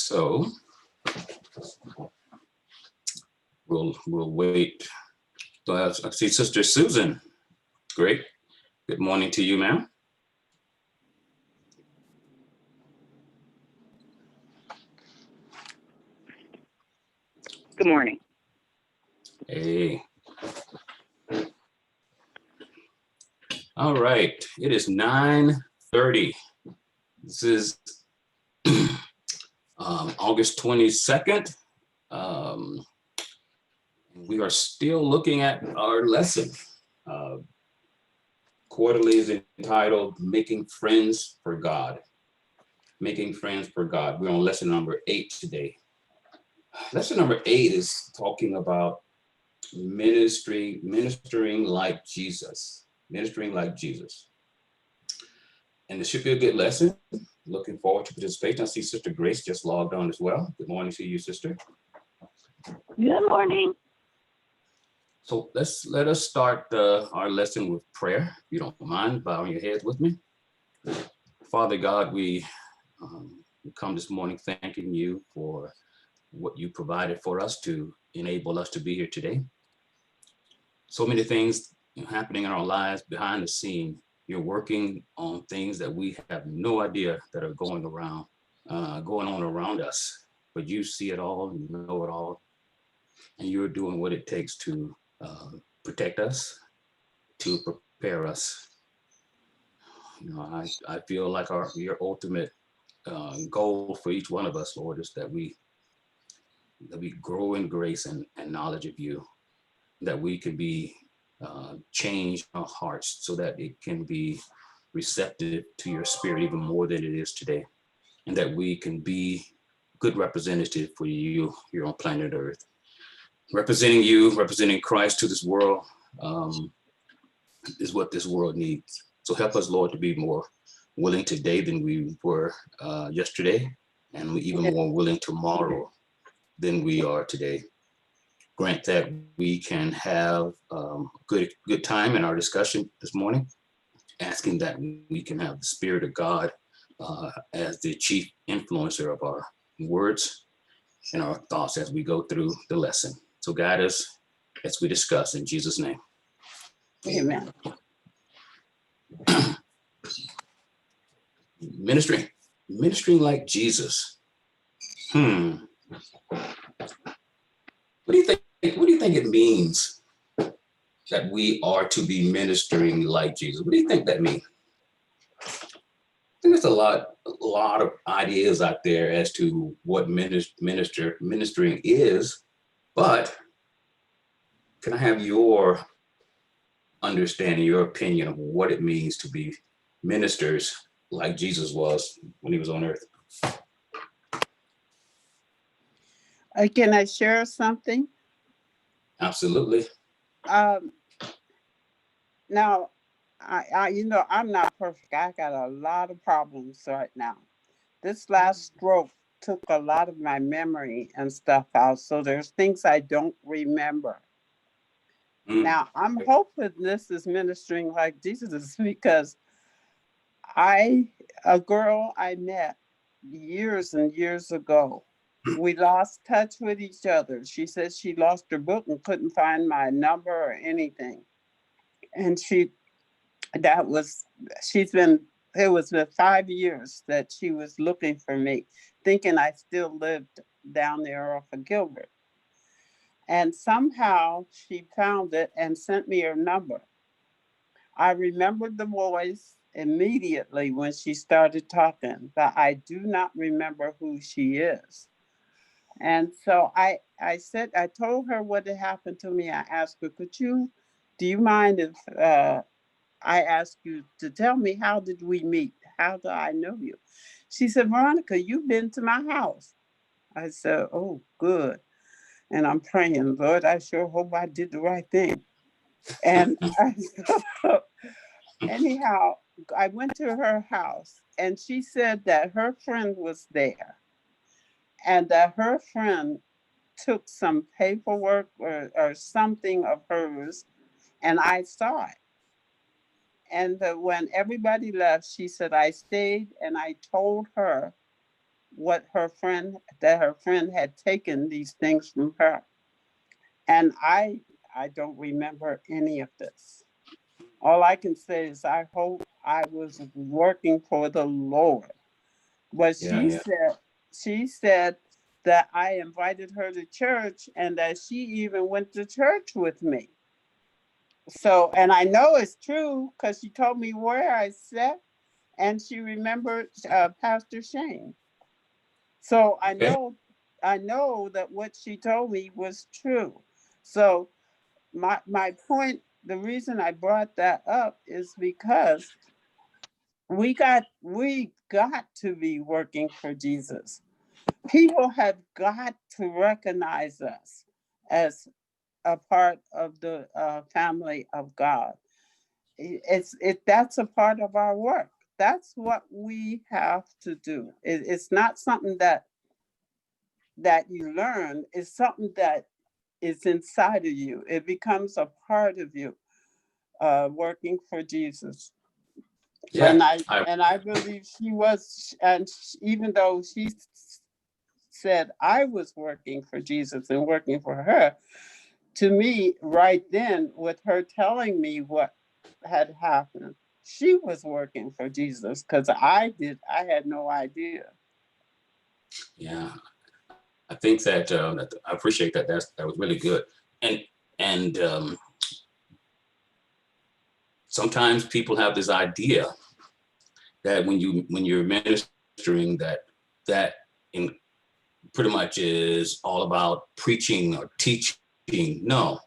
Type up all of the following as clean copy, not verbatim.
So we'll wait. So I see Sister Susan. Great. Good morning to you, ma'am. Good morning. Hey. All right. It is 9:30. This is August 22nd. We are still looking at our lesson. Quarterly is entitled Making Friends for God. Making Friends for God. We're on lesson number 8 today. Lesson number 8 is talking about ministering like Jesus. Ministering like Jesus. And it should be a good lesson. Looking forward to participating. I see Sister Grace just logged on as well. Good morning to you, sister. Good morning. So let us start our lesson with prayer. If you don't mind bowing your heads with me. Father God, we come this morning thanking you for what you provided for us to enable us to be here today. So many things happening in our lives behind the scene. You're working on things that we have no idea that are going on around us, but you see it all, you know it all, and you're doing what it takes to protect us, to prepare us. You know, I feel like your ultimate goal for each one of us, Lord, is that we grow in grace and knowledge of you, that we can be change our hearts so that it can be receptive to your spirit even more than it is today, and that we can be good representative for you here on planet Earth. Representing you, representing Christ to this world is what this world needs. So help us, Lord, to be more willing today than we were yesterday, and even more willing tomorrow than we are today. Grant that we can have good time in our discussion this morning, asking that we can have the Spirit of God as the chief influencer of our words and our thoughts as we go through the lesson. So guide us as we discuss in Jesus' name. Amen. Ministering like Jesus. What do you think? What do you think it means that we are to be ministering like Jesus? What do you think that means? I think there's a lot of ideas out there as to what ministering is, but can I have your understanding, your opinion of what it means to be ministers like Jesus was when he was on earth? Can I share something? Absolutely. Now, I'm not perfect. I got a lot of problems right now. This last stroke took a lot of my memory and stuff out. So there's things I don't remember. Now, I'm hoping this is ministering like Jesus, because a girl I met years and years ago, we lost touch with each other. She said she lost her book and couldn't find my number or anything. And it was 5 years that she was looking for me, thinking I still lived down there off of Gilbert. And somehow she found it and sent me her number. I remembered the voice immediately when she started talking, but I do not remember who she is. And so I told her what had happened to me. I asked her, do you mind if I ask you to tell me, how did we meet? How do I know you? She said, Veronica, you've been to my house. I said, oh, good. And I'm praying, Lord, I sure hope I did the right thing. And anyhow, I went to her house, and she said that her friend was there, and that her friend took some paperwork or something of hers, and I saw it. And when everybody left, she said, I stayed and I told her her friend had taken these things from her. And I don't remember any of this. All I can say is I hope I was working for the Lord. But Yeah, yeah. she said that I invited her to church and that she even went to church with me. So, and I know it's true because she told me where I sat and she remembered Pastor Shane. So Okay. I know that what she told me was true. So my point, the reason I brought that up is because we got to be working for Jesus. People have got to recognize us as a part of the family of God. That's a part of our work. That's what we have to do. It's not something that you learn. It's something that is inside of you. It becomes a part of you, working for Jesus. Yeah. And I believe she was, and even though she said I was working for Jesus and working for her, to me, right then, with her telling me what had happened, she was working for Jesus because I had no idea. Yeah. I think that I appreciate that. That was really good. And and sometimes people have this idea that when you're ministering that in pretty much is all about preaching or teaching. No,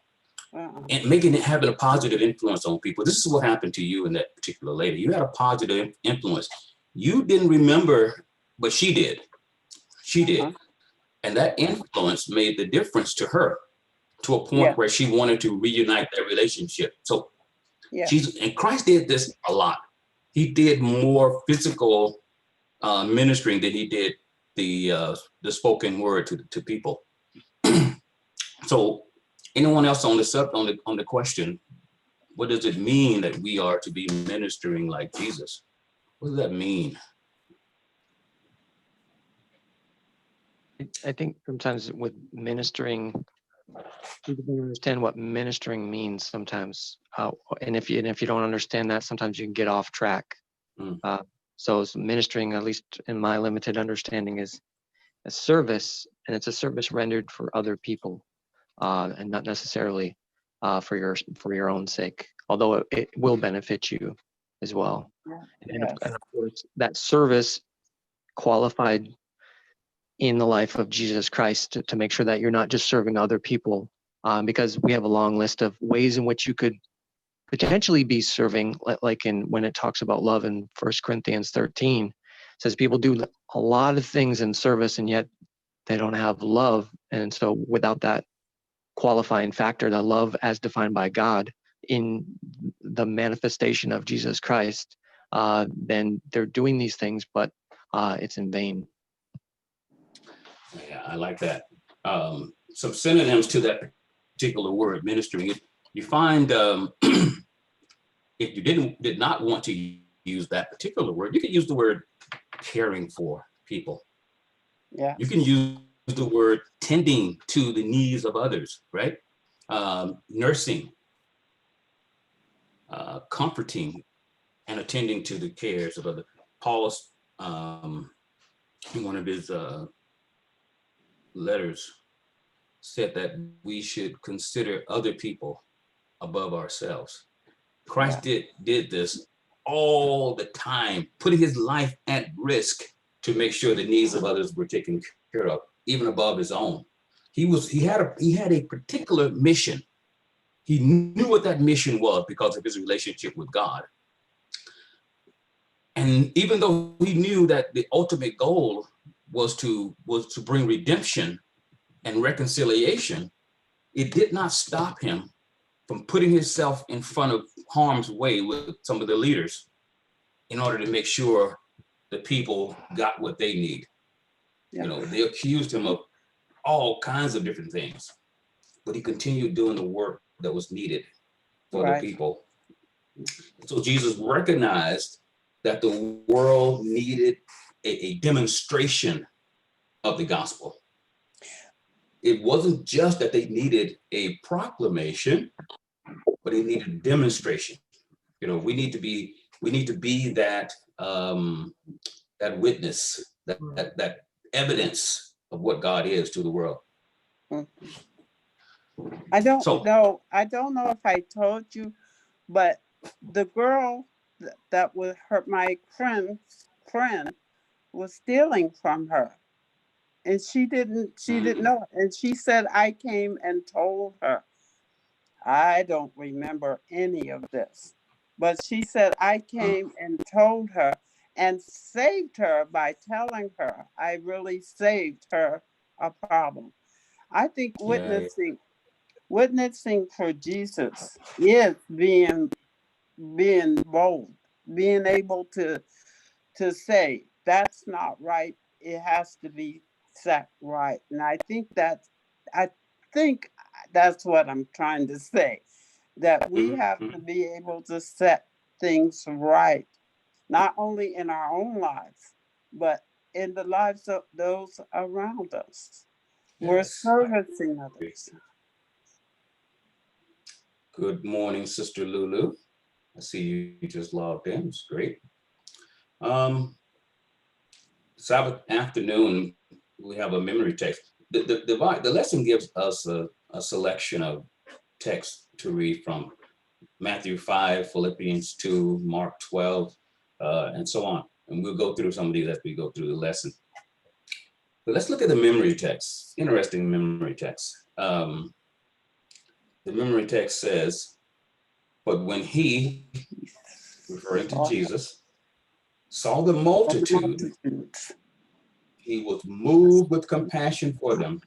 Uh-uh. and making it having a positive influence on people. This is what happened to you and that particular lady. You had a positive influence. You didn't remember, but she did. She did. Uh-huh. And that influence made the difference to her to a Yeah, point where she wanted to reunite that relationship. So yeah, and Christ did this a lot. He did more physical ministering than he did the spoken word to people. So anyone else on the question, what does it mean that we are to be ministering like Jesus? What does that mean? I think sometimes with ministering, people don't understand what ministering means sometimes, and if you don't understand that, sometimes you can get off track. Mm. So ministering, at least in my limited understanding, is a service, and it's a service rendered for other people, and not necessarily for your own sake. Although it will benefit you as well, yeah, and yes, of course that service qualified in the life of Jesus Christ to make sure that you're not just serving other people, because we have a long list of ways in which you could potentially be serving, like in when it talks about love in 1 Corinthians 13, it says people do a lot of things in service and yet they don't have love. And so without that qualifying factor, the love as defined by God in the manifestation of Jesus Christ, then they're doing these things, but it's in vain. Yeah, I like that. Some synonyms to that particular word, ministering. You find if you did not want to use that particular word, you could use the word caring for people. yes, You can use the word tending to the needs of others, right? Nursing, comforting, and attending to the cares of others. Paul's in one of his letters said that we should consider other people above ourselves. yeah, Christ did this all the time, putting his life at risk to make sure the needs of others were taken care of, even above his own. He had a particular mission. He knew what that mission was because of his relationship with God. And even though he knew that the ultimate goal was to bring redemption and reconciliation, it did not stop him from putting himself in front of harm's way with some of the leaders in order to make sure the people got what they need. yeah, They accused him of all kinds of different things, but he continued doing the work that was needed for the right, people. So Jesus recognized that the world needed a demonstration of the gospel. It wasn't just that they needed a proclamation, but they needed a demonstration. You know, we need to be that that witness, that evidence of what God is to the world. I don't So- know. I don't know if I told you, but the girl that was my friend was stealing from her, and she didn't know. And she said I came and told her. I don't remember any of this, but she said I came and told her and saved her by telling her. I really saved her a problem. I think Yeah. witnessing for Jesus is being bold, being able to say that's not right. It has to be set right. And I think that's what I'm trying to say. That we have to be able to set things right, not only in our own lives, but in the lives of those around us. We're Yes. servicing others. Good morning, Sister Lulu. I see you just logged in. It's great. Sabbath afternoon, we have a memory text. The lesson gives us a selection of texts to read from Matthew 5, Philippians 2, Mark 12, and so on. And we'll go through some of these as we go through the lesson. But let's look at the memory text. Interesting memory text. The memory text says, but when he, referring to Jesus, saw the multitude, he was moved with compassion for them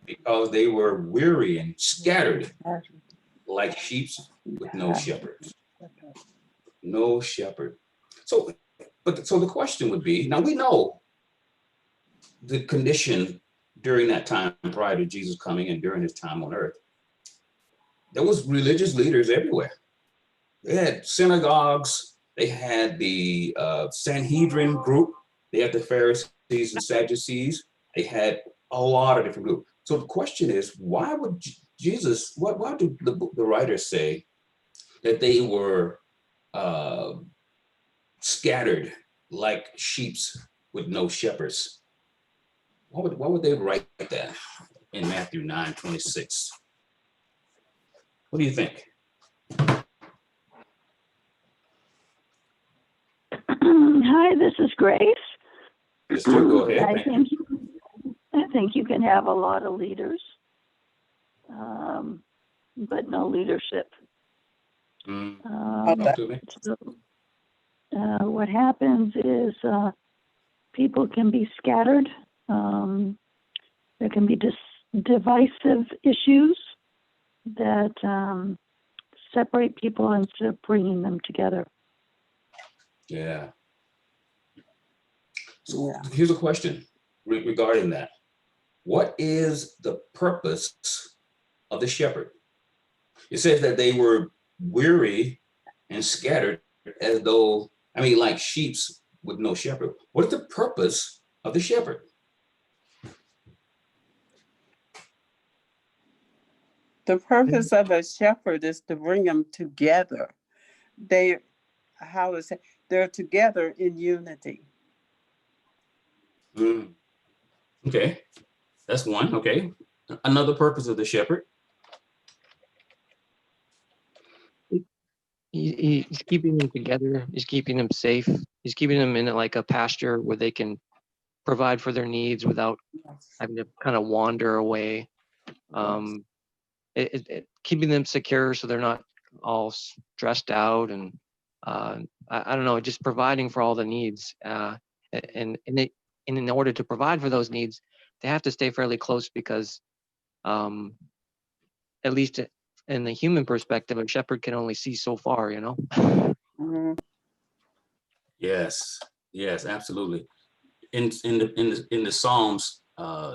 because they were weary and scattered like sheep with no shepherd. No shepherd. So the question would be, now we know the condition during that time prior to Jesus coming and during his time on earth. There was religious leaders everywhere. They had synagogues, they had the Sanhedrin group, they had the Pharisees and Sadducees, they had a lot of different groups. So the question is, why would Jesus, why do the writers say that they were scattered like sheep with no shepherds? Why would they write that in Matthew 9:26? What do you think? Hi, this is Grace. Yes, sir, go ahead. I think you can have a lot of leaders, but no leadership. So, what happens is people can be scattered. There can be divisive issues that separate people instead of bringing them together. Yeah. So here's a question regarding that. What is the purpose of the shepherd? It says that they were weary and scattered as though, like sheep with no shepherd. What is the purpose of the shepherd? The purpose of a shepherd is to bring them together. They're together in unity. Okay, that's one. Okay, another purpose of the shepherd. He's keeping them together. He's keeping them safe. He's keeping them in like a pasture where they can provide for their needs without having to kind of wander away. Keeping them secure so they're not all stressed out and I don't know, just providing for all the needs. And in order to provide for those needs, they have to stay fairly close because at least in the human perspective, a shepherd can only see so far, you know? Yes, absolutely. In the Psalms,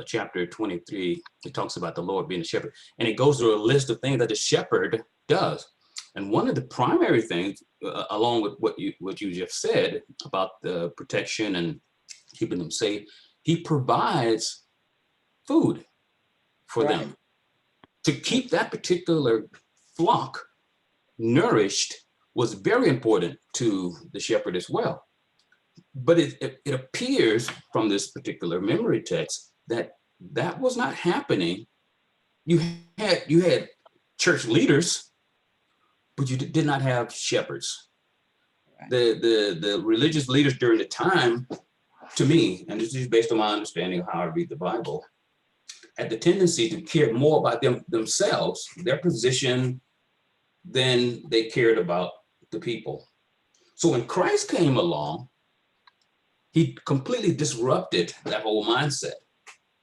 chapter 23, it talks about the Lord being a shepherd, and it goes through a list of things that the shepherd does. And one of the primary things, along with what you just said about the protection and keeping them safe, he provides food for Right. them. To keep that particular flock nourished was very important to the shepherd as well. But it appears from this particular memory text that that was not happening. You had church leaders, but you did not have shepherds. Right. The religious leaders during the time, to me, and this is based on my understanding of how I read the Bible, had the tendency to care more about themselves, their position, than they cared about the people. So when Christ came along, he completely disrupted that whole mindset.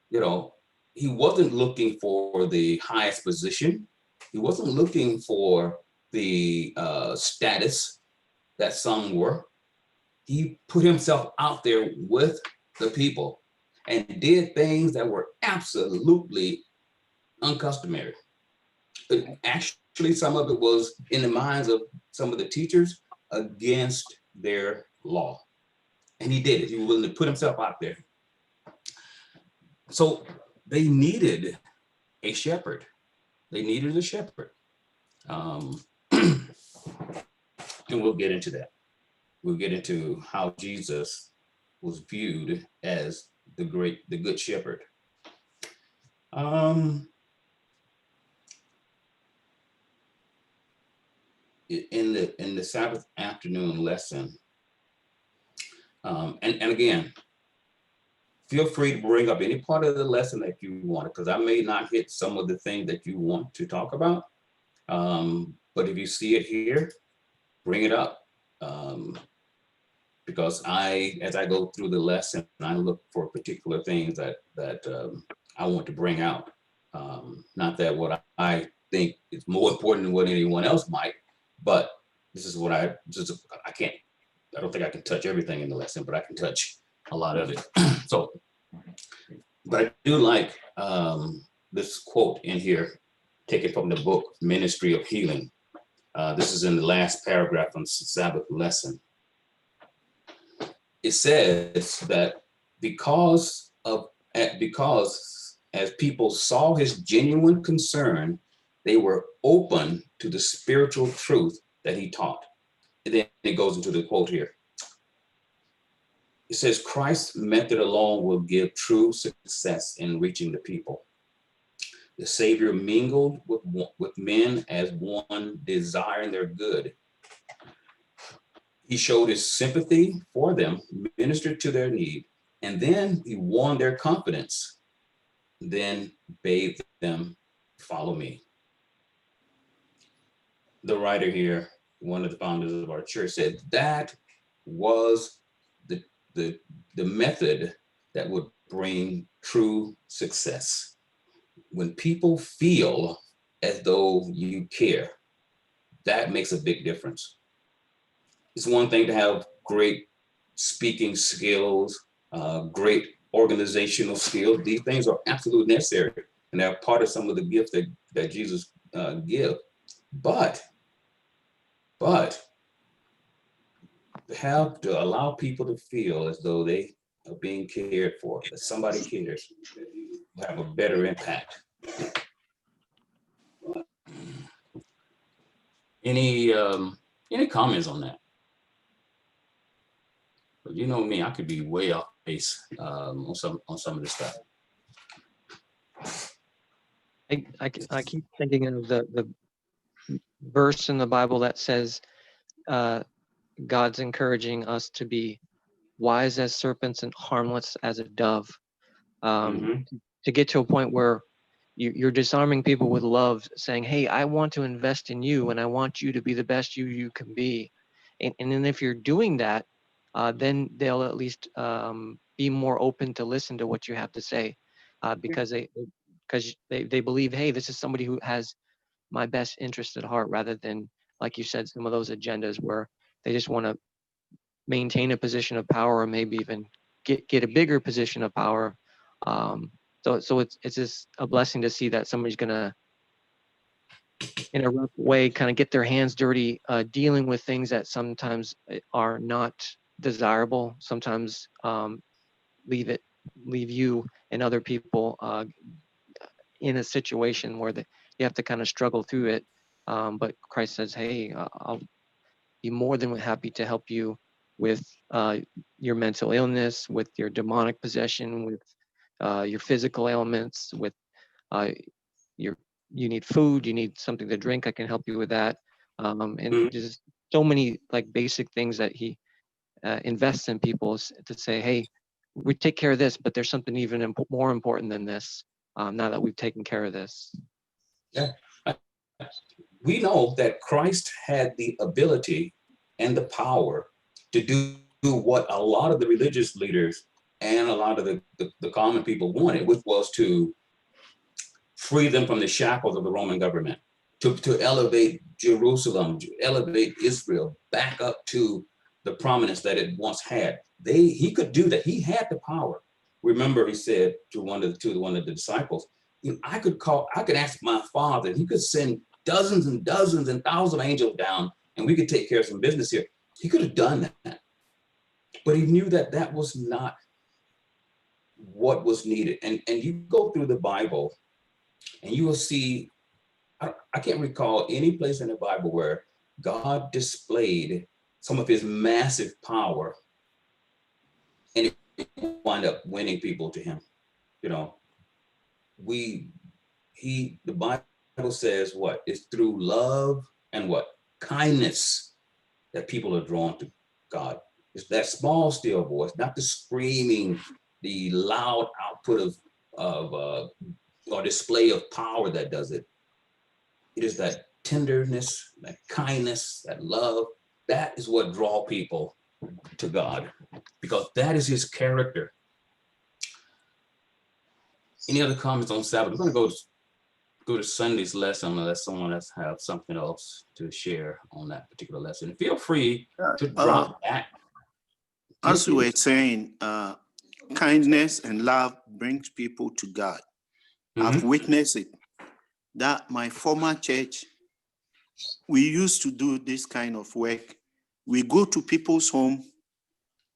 You know, he wasn't looking for the highest position. He wasn't looking for the status that some were. He put himself out there with the people and did things that were absolutely uncustomary. But actually, some of it was in the minds of some of the teachers against their law. And he did it. He was willing to put himself out there. So they needed a shepherd. They needed a shepherd. And we'll get into that. We'll get into how Jesus was viewed as the good shepherd. In the Sabbath afternoon lesson, and again, feel free to bring up any part of the lesson that you want, because I may not hit some of the things that you want to talk about. But if you see it here, bring it up. Because as I go through the lesson, I look for particular things that I want to bring out. Not that what I think is more important than what anyone else might, but this is what I don't think I can touch everything in the lesson, but I can touch a lot of it. So, but I do like this quote in here, taken from the book, Ministry of Healing. This is in the last paragraph on Sabbath lesson. It says that because as people saw his genuine concern, they were open to the spiritual truth that he taught. And then it goes into the quote here. It says, Christ's method alone will give true success in reaching the people. The Savior mingled with men as one desiring their good. He showed his sympathy for them, ministered to their need, and then he won their confidence, then bade them follow me. The writer here, one of the founders of our church, said that was the method that would bring true success. When people feel as though you care, that makes a big difference. It's one thing to have great speaking skills, great organizational skills. These things are absolutely necessary, and they're part of some of the gifts that Jesus give. But have to allow people to feel as though they are being cared for, that somebody cares, will have a better impact. Any comments on that? But you know me, I could be way off base on some of this stuff. I keep thinking of the verse in the Bible that says God's encouraging us to be wise as serpents and harmless as a dove. To get to a point where you're disarming people with love, saying, hey, I want to invest in you and I want you to be the best you can be. And then if you're doing that, then they'll at least be more open to listen to what you have to say, because they believe, hey, this is somebody who has my best interest at heart, rather than, like you said, some of those agendas where they just want to maintain a position of power, or maybe even get a bigger position of power. So it's just a blessing to see that somebody's gonna, in a rough way, kind of get their hands dirty, dealing with things that sometimes are not desirable. Sometimes leave it leave you and other people in a situation where you have to kind of struggle through it. But Christ says, hey, I'll be more than happy to help you with your mental illness, with your demonic possession, with your physical ailments, with you need food, you need something to drink, I can help you with that. And there's so many like basic things that he invests in people to say, hey, we take care of this, but there's something even more important than this now that we've taken care of this. Yeah. We know that Christ had the ability and the power to do what a lot of the religious leaders and a lot of the common people wanted, which was to free them from the shackles of the Roman government, to elevate Jerusalem, to elevate Israel back up to the prominence that it once had. He could do that. He had the power. Remember, he said to one of the disciples, I could ask my Father, he could send dozens and dozens and thousands of angels down, and we could take care of some business here. He could have done that, but he knew that that was not what was needed. And you go through the Bible, and you will see, I can't recall any place in the Bible where God displayed some of his massive power and it wound up winning people to him. You know, the Bible says what? It's through love and what? Kindness that people are drawn to God. It's that small, still voice, not the screaming, the loud output of or display of power that does it. It is that tenderness, that kindness, that love. That is what draw people to God, because that is his character. Any other comments on Sabbath? We're going to go to Sunday's lesson unless someone else have something else to share on that particular lesson. Feel free to drop that. As we were saying, kindness and love brings people to God. I've witnessed it. That my former church, we used to do this kind of work. We go to people's home,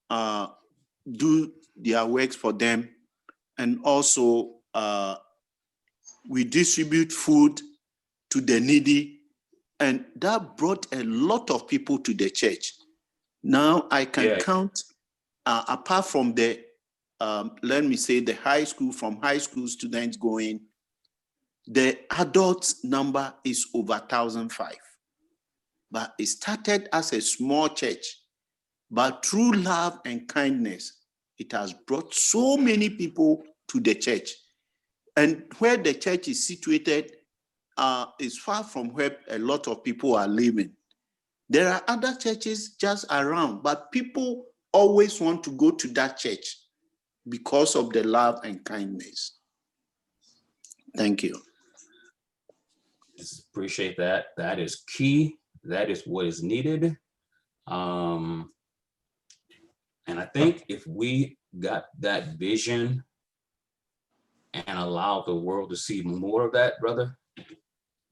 do their works for them, and also we distribute food to the needy, and that brought a lot of people to the church. Now I can count, apart from the, let me say the high school, from high school students going, the adults number is over 1,005. But it started as a small church, but through love and kindness, it has brought so many people to the church. And where the church is situated is far from where a lot of people are living. There are other churches just around, but people always want to go to that church because of the love and kindness. Thank you. Appreciate that. That is key. That is what is needed. And I think if we got that vision and allow the world to see more of that, brother,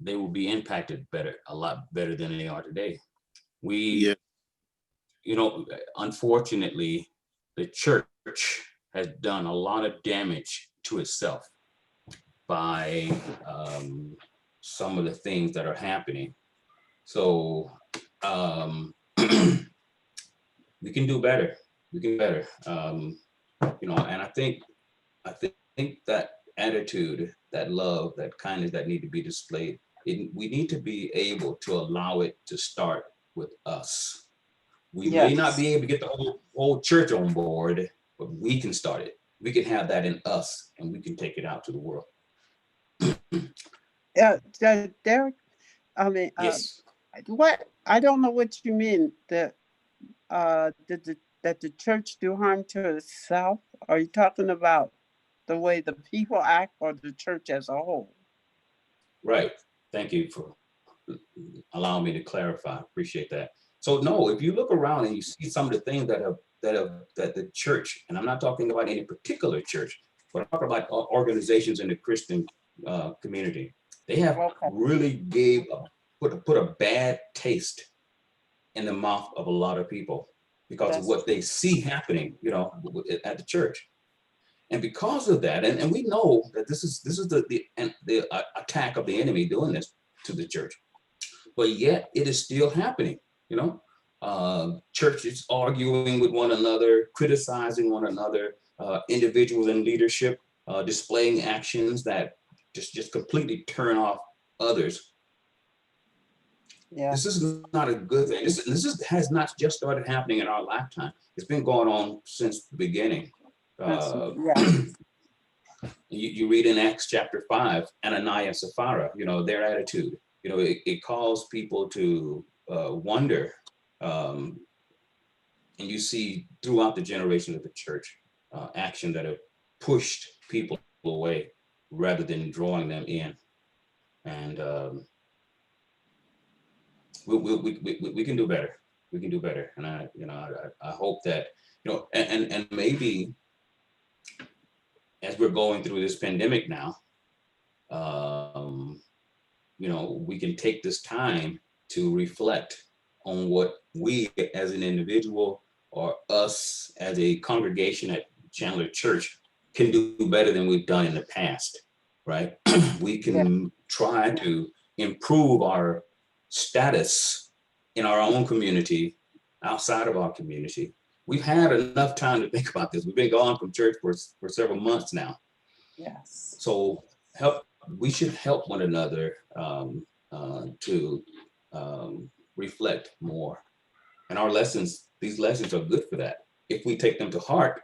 they will be impacted better, a lot better than they are today. You know, unfortunately, the church has done a lot of damage to itself by some of the things that are happening. So we can do better. We can do better. You know, and I think that attitude, that love, that kindness that need to be displayed, we need to be able to allow it to start with us. We may not be able to get the whole church on board, but we can start it. We can have that in us, and we can take it out to the world. Derek, I mean, yes. What, I don't know what you mean that the church do harm to itself. Are you talking about the way the people act, or the church as a whole? Right. Thank you for allowing me to clarify. Appreciate that. So no, if you look around and you see some of the things that the church, and I'm not talking about any particular church, but I'm talking about organizations in the Christian community, they have really put a bad taste in the mouth of a lot of people because of what they see happening, you know, at the church. And because of that, and we know that this is the attack of the enemy doing this to the church, but yet it is still happening. Churches arguing with one another, criticizing one another, individuals in leadership displaying actions that just completely turn off others. Yeah. This is not a good thing. Has not just started happening in our lifetime. It's been going on since the beginning. Yeah. You read in Acts chapter 5, Ananias and Sapphira, their attitude, it calls people to wonder. And you see throughout the generation of the church, action that have pushed people away rather than drawing them in. And we can do better. We can do better. And I hope that, and maybe as we're going through this pandemic now, we can take this time to reflect on what we as an individual or us as a congregation at Chandler Church can do better than we've done in the past, right? We can try to improve our status in our own community, outside of our community. We've had enough time to think about this. We've been gone from church for several months now. Yes. So we should help one another to reflect more. And these lessons are good for that. If we take them to heart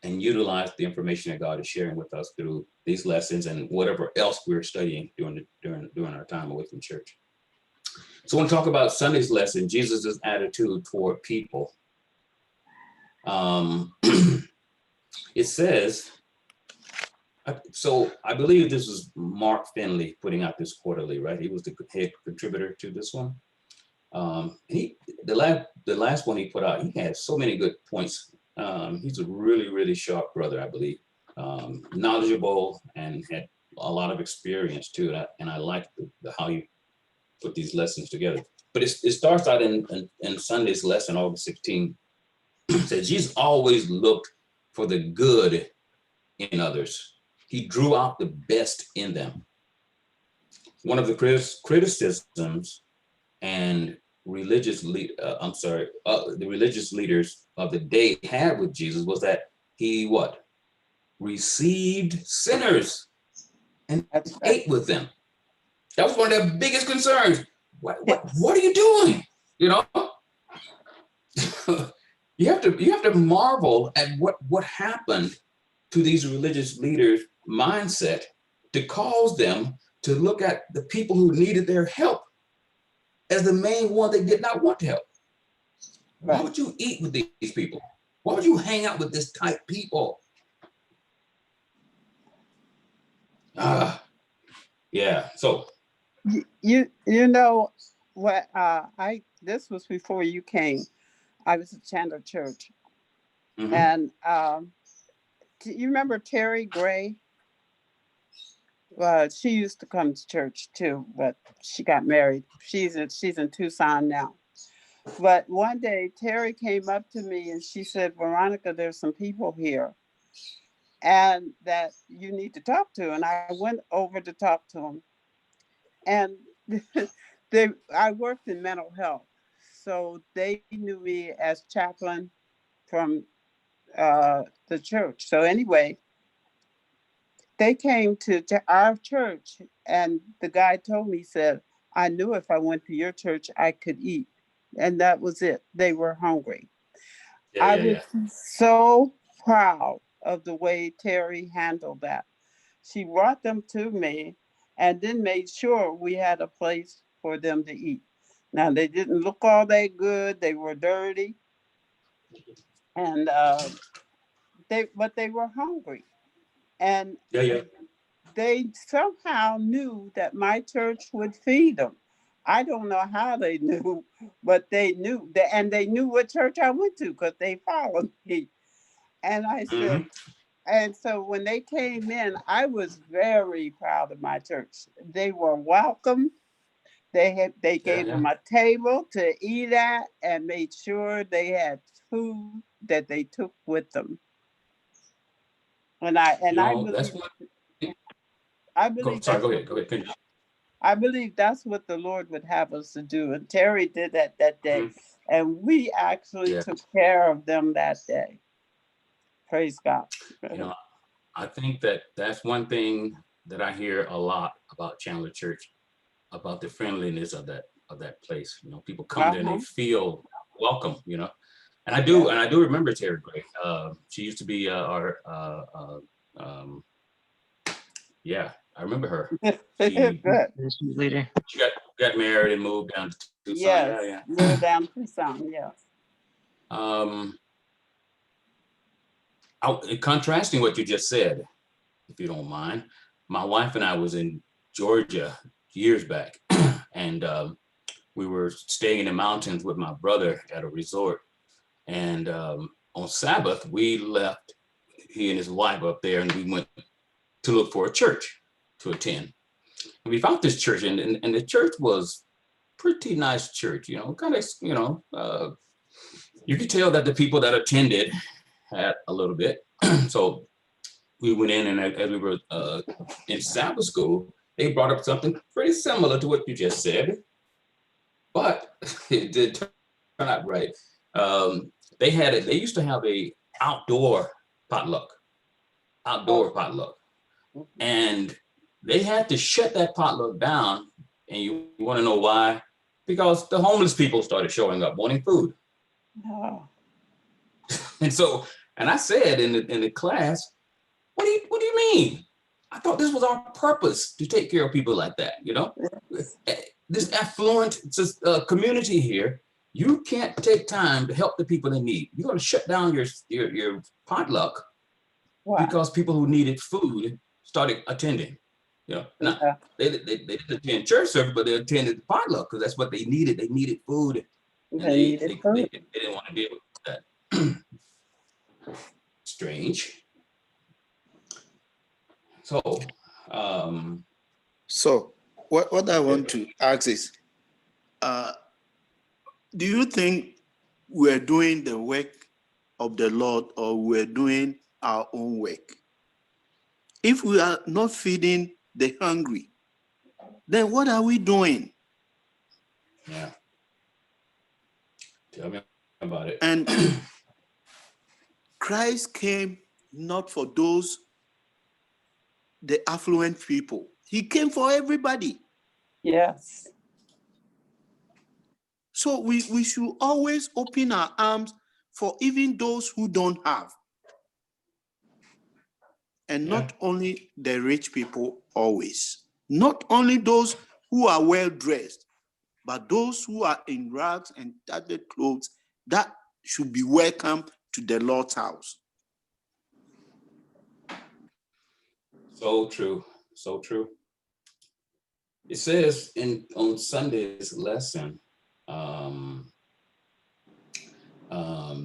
and utilize the information that God is sharing with us through these lessons and whatever else we're studying during our time away from church. So I want to talk about Sunday's lesson, Jesus's attitude toward people. It says, so I believe this was Mark Finley putting out this quarterly, right? He was the head contributor to this one. The last one he put out, he had so many good points. He's a really, really sharp brother, I believe. Knowledgeable and had a lot of experience too. And I like how you put these lessons together. But it starts out in Sunday's lesson, August 16. It says Jesus always looked for the good in others. He drew out the best in them. One of the criticisms and the religious leaders of the day had with Jesus was that he received sinners and ate with them. That was one of their biggest concerns. What are you doing? You have to marvel at what happened to these religious leaders' mindset to cause them to look at the people who needed their help as the main one they did not want to help. Right. Why would you eat with these people? Why would you hang out with this type people? Yeah. So you know what this was before you came. I was at Chandler Church. Mm-hmm. And do you remember Terry Gray? She used to come to church too, but she got married. She's in Tucson now. But one day Terry came up to me and she said, "Veronica, there's some people here and that you need to talk to." And I went over to talk to them. And I worked in mental health. So they knew me as chaplain from the church. So anyway, they came to our church and the guy told me, he said, "I knew if I went to your church, I could eat." And that was it. They were hungry. I was so proud of the way Terry handled that. She brought them to me and then made sure we had a place for them to eat. Now, they didn't look all that good. They were dirty. And but they were hungry. And they somehow knew that my church would feed them. I don't know how they knew, but they knew. And they knew what church I went to because they followed me. And I said, and so when they came in, I was very proud of my church. They were welcome. They gave them a table to eat at and made sure they had food that they took with them. And I That's believe what. I believe Sorry, that's go what ahead. Go ahead. Finish. I believe that's what the Lord would have us to do. And Terry did that day. Mhm. And we actually Yeah. took care of them that day. Praise God. I think that's one thing that I hear a lot about Chandler Church, about the friendliness of that place. People come there and they feel welcome. And I do, Yeah. and I do remember Terry Gray. She used to be our, yeah, I remember her. She Good. Later. she got married and moved down to Tucson. Yes. Yeah. We're down Tucson. Yes. Contrasting what you just said, if you don't mind, my wife and I was in Georgia years back, and we were staying in the mountains with my brother at a resort. And on Sabbath, we left, he and his wife up there, and we went to look for a church to attend. And we found this church, and the church was pretty nice church, kind of, you could tell that the people that attended had a little bit. So we went in, and as we were in Sabbath school, they brought up something pretty similar to what you just said, but it did turn out right. They used to have a outdoor potluck, and they had to shut that potluck down. And you want to know why? Because the homeless people started showing up wanting food. Oh. And I said in the class, what do you mean? I thought this was our purpose, to take care of people like that. This affluent community here, you can't take time to help the people in need. You're going to shut down your potluck. Wow. Because people who needed food started attending. Now they didn't attend church service, but they attended the potluck because that's what they needed. They needed food, and they didn't want to deal with that. Strange. So, So what I want to ask is, do you think we're doing the work of the Lord, or we're doing our own work? If we are not feeding the hungry, then what are we doing? yeah. Tell me about it. And Christ came not for the affluent people. He came for everybody. Yes. So we should always open our arms for even those who don't have. And not only the rich people always. Not only those who are well dressed, but those who are in rags and tattered clothes, that should be welcome to the Lord's house. So true. So true. It says on Sunday's lesson,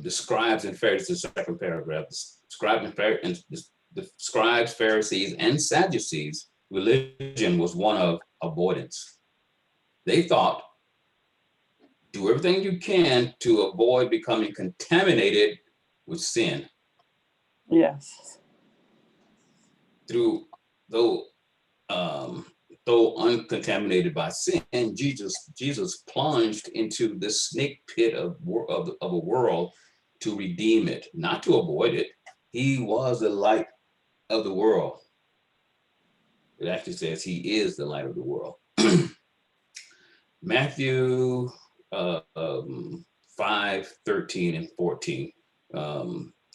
the scribes and Pharisees, the second paragraph, the scribes, Pharisees, and Sadducees, religion was one of avoidance. They thought, do everything you can to avoid becoming contaminated with sin. Yes. Though uncontaminated by sin, Jesus plunged into this snake pit of a world to redeem it, not to avoid it. He was the light of the world. It actually says he is the light of the world. Matthew 5, 13, and 14.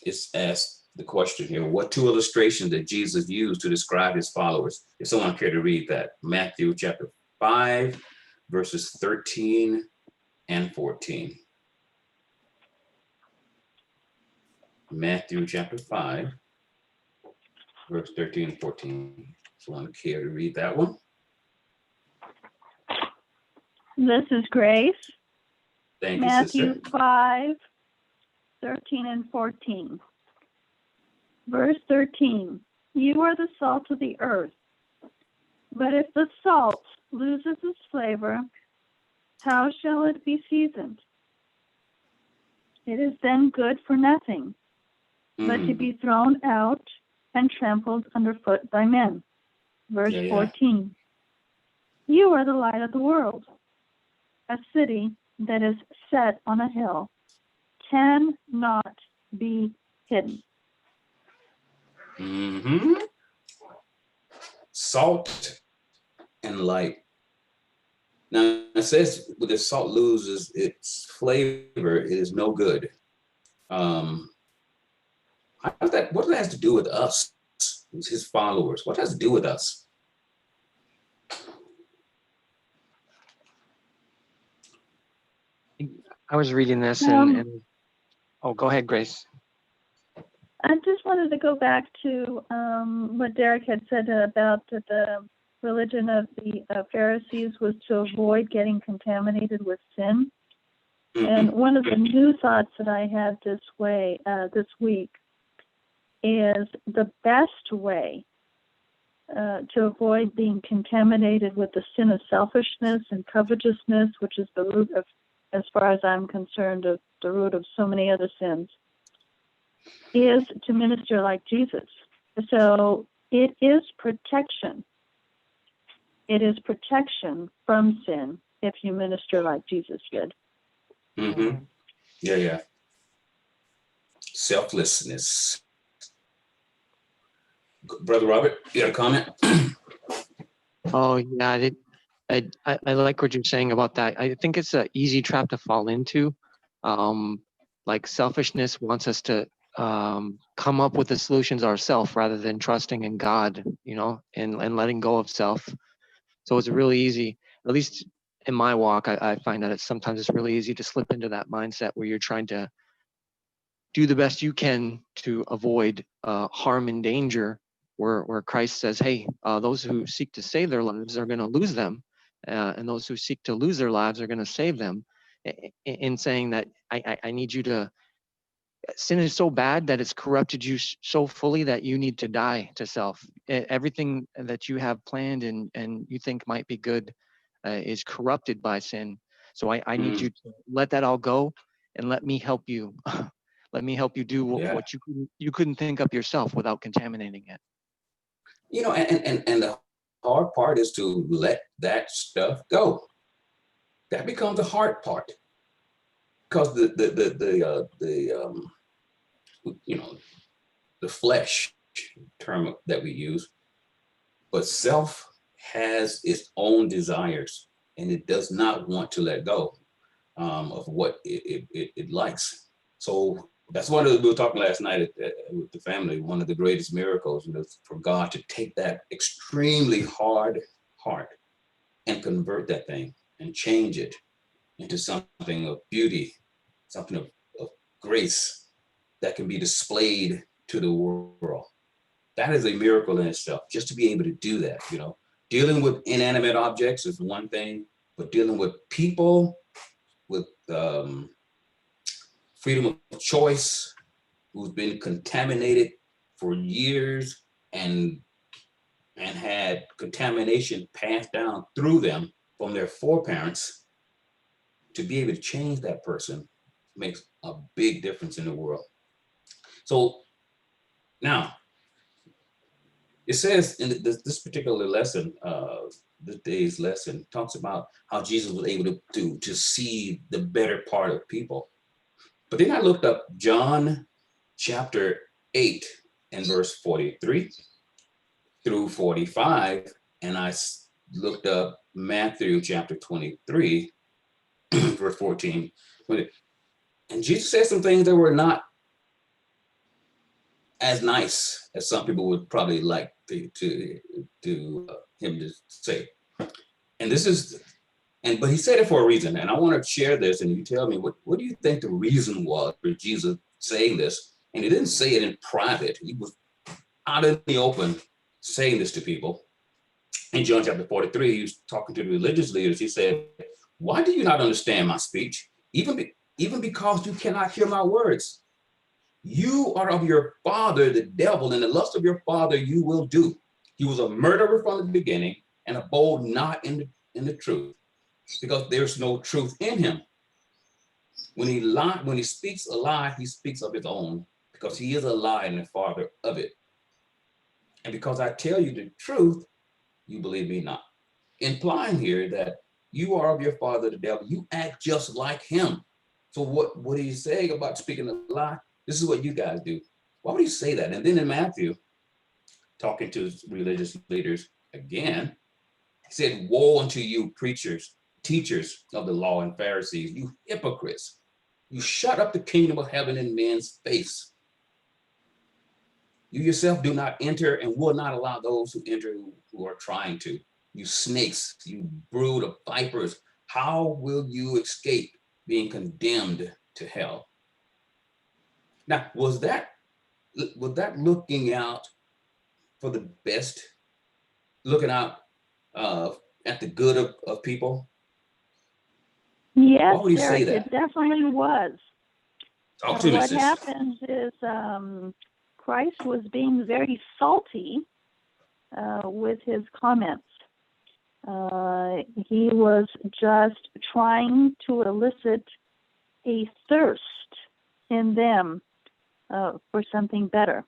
It's asked the question here, what two illustrations did Jesus use to describe his followers? If someone cared to read that, Matthew chapter 5, verses 13 and 14. Matthew chapter 5, verse 13 and 14. Someone care to read that one? This is Grace. Thank you, Matthew sister. 5, 13 and 14. Verse 13, you are the salt of the earth. But if the salt loses its flavor, how shall it be seasoned? It is then good for nothing, but to be thrown out and trampled underfoot by men. Verse Yeah, yeah. 14. You are the light of the world. A city that is set on a hill cannot be hidden. Mm-hmm. Salt and light. Now it says when the salt loses its flavor, it is no good. How does that, what does that have to do with us, his followers? What has to do with us? I was reading this and oh, go ahead, Grace. I just wanted to go back to what Derek had said about the religion of the Pharisees was to avoid getting contaminated with sin. And one of the new thoughts that I had this week is the best way to avoid being contaminated with the sin of selfishness and covetousness, which is the root of, as far as I'm concerned, of the root of so many other sins, is to minister like Jesus. So it is protection. It is protection from sin if you minister like Jesus did. Mm-hmm. Yeah, yeah. Selflessness. Brother Robert, you got a comment? Oh yeah, I like what you're saying about that. I think it's an easy trap to fall into. Like selfishness wants us to come up with the solutions ourselves rather than trusting in God, you know, and letting go of self. So it's really easy, at least in my walk, I find that sometimes it's really easy to slip into that mindset where you're trying to do the best you can to avoid harm and danger, where Christ says, hey, those who seek to save their lives are going to lose them, and those who seek to lose their lives are going to save them, in saying that I need you to, sin is so bad that it's corrupted you so fully that you need to die to self. Everything that you have planned and you think might be good is corrupted by sin. So I need you to let that all go and let me help you. Let me help you do what you couldn't think up yourself without contaminating it. You know, and the hard part is to let that stuff go. That becomes the hard part, because you know, the flesh term that we use, but self has its own desires and it does not want to let go of what it likes. So that's what we were talking last night with the family. One of the greatest miracles is for God to take that extremely hard heart and convert that thing and change it into something of beauty, something of grace that can be displayed to the world. That is a miracle in itself, just to be able to do that. You know, dealing with inanimate objects is one thing, but dealing with people with freedom of choice, who's been contaminated for years and had contamination passed down through them from their foreparents, to be able to change that person makes a big difference in the world. So now, it says in this particular lesson, this day's lesson talks about how Jesus was able to see the better part of people. But then I looked up John chapter 8 and verse 43 through 45, and I looked up Matthew chapter 23, verse 14. And Jesus said some things that were not as nice as some people would probably like him to say. And this is, but he said it for a reason. And I want to share this, and you tell me what do you think the reason was for Jesus saying this? And he didn't say it in private. He was out in the open saying this to people. In John chapter 43, he was talking to the religious leaders. He said, "Why do you not understand my speech? Even because you cannot hear my words. You are of your father, the devil, and the lust of your father you will do. He was a murderer from the beginning and abode not in the truth, because there's no truth in him. When he speaks a lie, he speaks of his own, because he is a lie and the father of it. And because I tell you the truth, you believe me not. Implying here that you are of your father, the devil. You act just like him. So what are you saying about speaking a lie? This is what you guys do. Why would he say that? And then in Matthew, talking to religious leaders again, he said, woe unto you, preachers, teachers of the law and Pharisees, you hypocrites. You shut up the kingdom of heaven in men's face. You yourself do not enter and will not allow those who enter who are trying to. You snakes, you brood of vipers, how will you escape being condemned to hell? Now, was that looking out for the best, looking out at the good of people? Yes, Why would he say it that? definitely was. Talk to me, What sis. happens is Christ was being very salty with his comments. He was just trying to elicit a thirst in them for something better.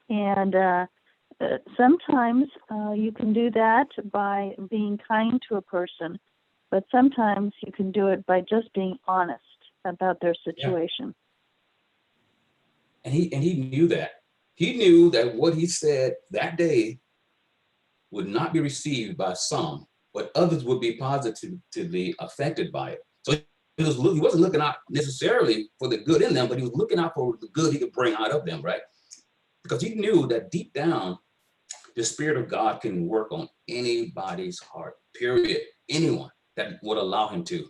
And sometimes you can do that by being kind to a person, but sometimes you can do it by just being honest about their situation. Yeah. And he knew that. He knew that what he said that day would not be received by some, but others would be positively affected by it. So he wasn't looking out necessarily for the good in them, but he was looking out for the good he could bring out of them, right? Because he knew that deep down, the Spirit of God can work on anybody's heart, period. Anyone that would allow him to.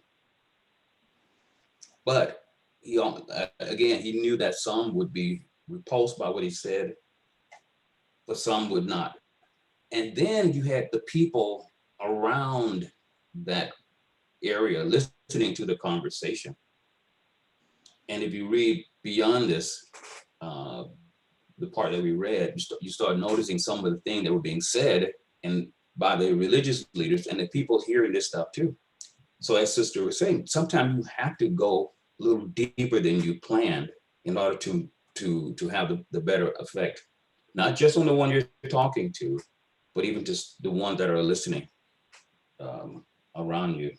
But he knew that some would be repulsed by what he said, but some would not. And then you had the people around that area listening to the conversation. And if you read beyond this, the part that we read, you start noticing some of the things that were being said and by the religious leaders and the people hearing this stuff too. So as Sister was saying, sometimes you have to go a little deeper than you planned in order to have the better effect, not just on the one you're talking to, but even just the ones that are listening around you.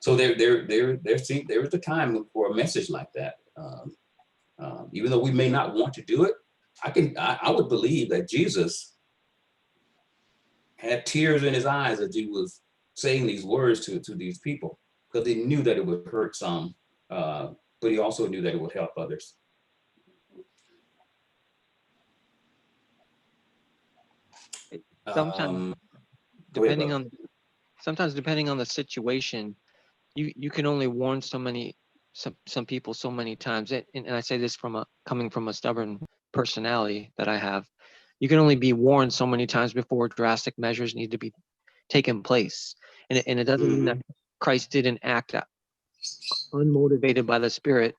So there was a time for a message like that. Even though we may not want to do it, I would believe that Jesus had tears in his eyes as he was saying these words to these people, because he knew that it would hurt some, but he also knew that it would help others. Sometimes depending on the situation, you can only warn some people so many times. And I say this coming from a stubborn personality that I have. You can only be warned so many times before drastic measures need to be taken place. And it doesn't mean that Christ didn't act unmotivated by the Spirit.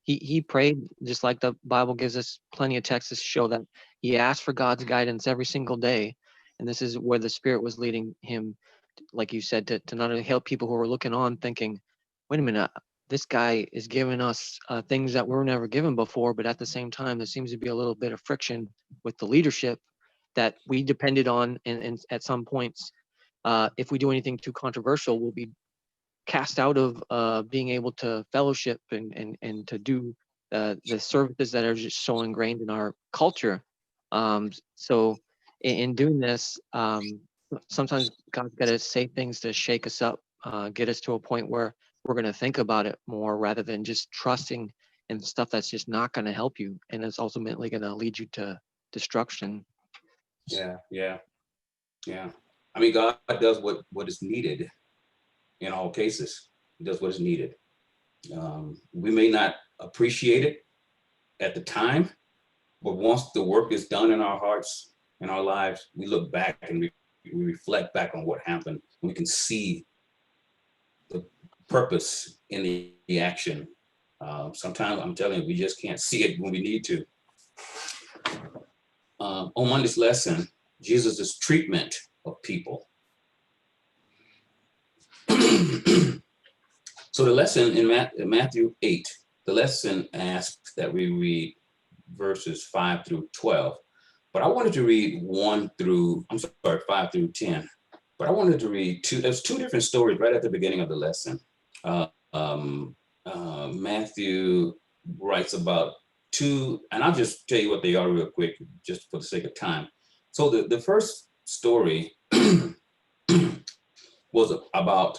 He prayed, just like the Bible gives us plenty of texts to show that he asked for God's guidance every single day. And this is where the Spirit was leading him, like you said, to not only help people who were looking on thinking, wait a minute, this guy is giving us things that were never given before, but at the same time, there seems to be a little bit of friction with the leadership that we depended on. And at some points, if we do anything too controversial, we'll be cast out of being able to fellowship and to do the services that are just so ingrained in our culture. So in doing this, sometimes God's got to say things to shake us up, get us to a point where we're going to think about it more rather than just trusting in stuff that's just not going to help you, and it's ultimately going to lead you to destruction. Yeah. I mean, God does what is needed in all cases. He does what is needed. We may not appreciate it at the time, but once the work is done in our hearts, in our lives, we look back and we reflect back on what happened. And we can see the purpose in the action. Sometimes I'm telling you, we just can't see it when we need to. On Monday's lesson, Jesus' treatment of people. So the lesson in Matthew 8, the lesson asks that we read verses 5 through 12. But I wanted to read 5 through 10. But I wanted to read there's two different stories right at the beginning of the lesson. Matthew writes about two, and I'll just tell you what they are real quick, just for the sake of time. So the first story was about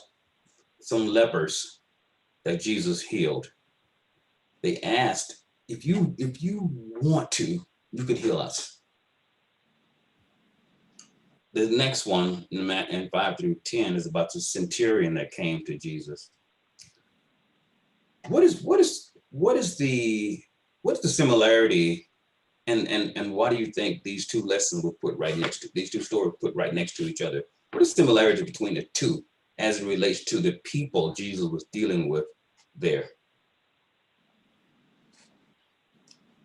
some lepers that Jesus healed. They asked, if you want to, you can heal us. The next one in 5 through 10 is about the centurion that came to Jesus. What is the similarity, and why do you think these two lessons were put right next to these two stories put right next to each other? What is the similarity between the two as it relates to the people Jesus was dealing with there?